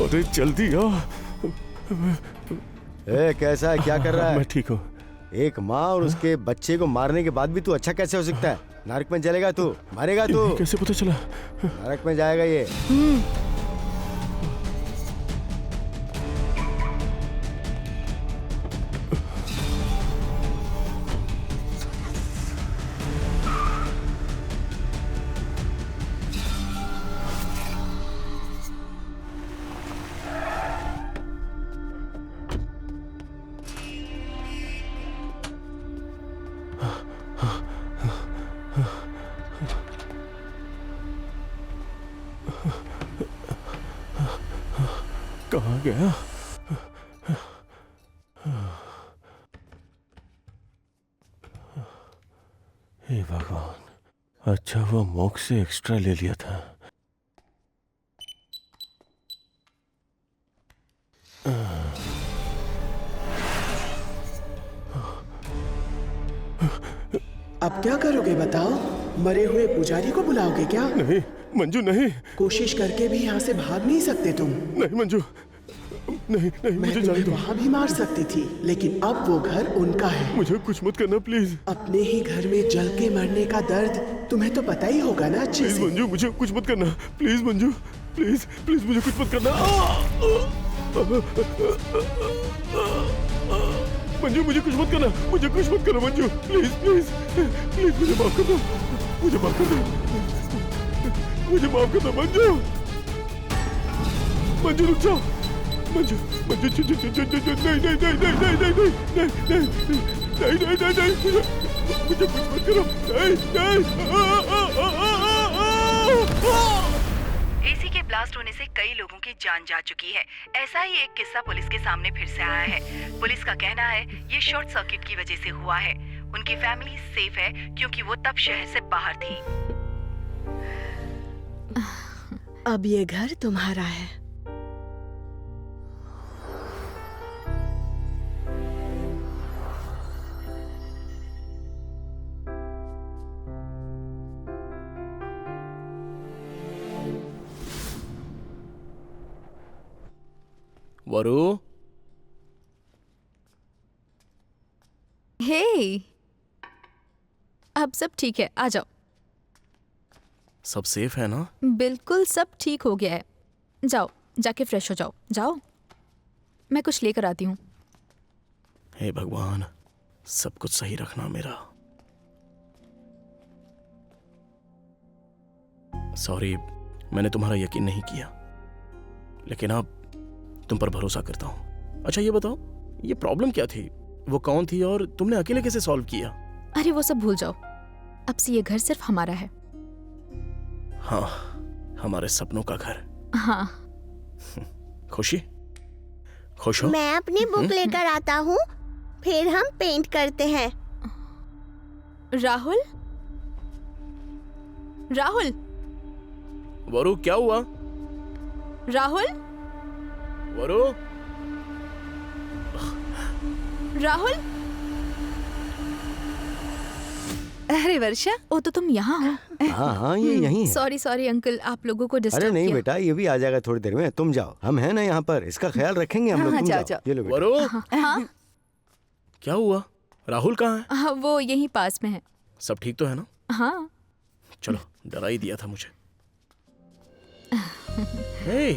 अरे जल्दी आ। कैसा है, क्या कर रहा है? मैं ठीक हूँ। एक माँ और उसके बच्चे को मारने के बाद भी तू अच्छा कैसे हो सकता है? नरक में जलेगा तू, मरेगा तू। कैसे पता चला? नरक में जाएगा ये। कहाँ गया? हे भगवान, अच्छा हुआ मोक्ष से एक्स्ट्रा ले लिया था। अब क्या करोगे बताओ? मरे हुए पुजारी को बुलाओगे क्या? नहीं मंजू, नहीं। कोशिश करके भी यहाँ से भाग नहीं सकते तुम। नहीं मंजू, नहीं नहीं, मुझे जाने दो। वहाँ भी मार सकती थी, लेकिन अब वो घर उनका है। मुझे कुछ मत करना प्लीज। अपने ही घर में जल के मरने का दर्द तुम्हें तो पता ही होगा ना अच्छे से। मंजू, मुझे कुछ मत करना प्लीज। मंजू प्लीज प्लीज, मुझे कुछ मत करना। मंजू मुझे कुछ मत करना, मुझे कुछ मत करना मंजू, प्लीज प्लीज प्लीज, मुझे माफ कर दो, मुझे माफ कर दो, मुझे माफ कर दो मंजू। मंजू रुक जाओ, मंजू मंजू, नहीं नहीं नहीं नहीं नहीं नहीं नहीं नहीं नहीं नहीं नहीं, मुझे कुछ मत करो, नहीं नहीं। एसी के ब्लास्ट होने से कई लोगों की जान जा चुकी है। ऐसा ही एक किस्सा पुलिस के सामने फिर से आया है। पुलिस का कहना है ये शॉर्ट सर्किट की वजह से हुआ है। उनकी फैमिली सेफ है क्योंकि वो तब शहर से बाहर थी। अब ये घर तुम्हारा है। वरु, हे, अब सब ठीक है, आ जाओ। सब सेफ है ना? बिल्कुल सब ठीक हो गया है। जाओ, जाके फ्रेश हो जाओ। जाओ, मैं कुछ लेकर आती हूँ। हे भगवान, सब कुछ सही रखना मेरा। सॉरी, मैंने तुम्हारा यकीन नहीं किया, लेकिन अब तुम पर भरोसा करता हूँ। अच्छा ये बताओ, ये प्रॉब्लम क्या थी? वो कौन थी और तुमने अकेले कैसे सॉल्व किया? अरे वो सब भूल जाओ, अब से ये घर सिर्फ हमारा है। हाँ, हमारे सपनों का घर। हाँ। खुशी, खुश हो? मैं अपनी बुक लेकर आता हूँ, फिर हम पेंट करते हैं। राहुल, राहुल, वरु क्या हुआ? राहुल, वरु, राहुल। अरे वर्षा, ओ तो तुम यहाँ हो? हाँ हाँ, ये यहीं है। सॉरी सॉरी अंकल, आप लोगों को डिस्टर्ब अरे नहीं किया। बेटा, ये भी आ जाएगा थोड़ी देर में। तुम जाओ, हम हैं ना यहाँ पर, इसका ख्याल रखेंगे हम लोग। हाँ, तुम जाओ, जाओ, जाओ। ये लो बेटा। वरु, हाँ क्या हुआ? राहुल कहाँ है? हाँ, वो यहीं पास में है। सब ठीक तो है ना? हाँ। चलो, डरा ही दिया था मुझे। हे,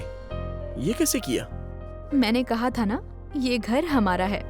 ये कैसे किया? मैंने कहा था ना, ये घर हमारा है।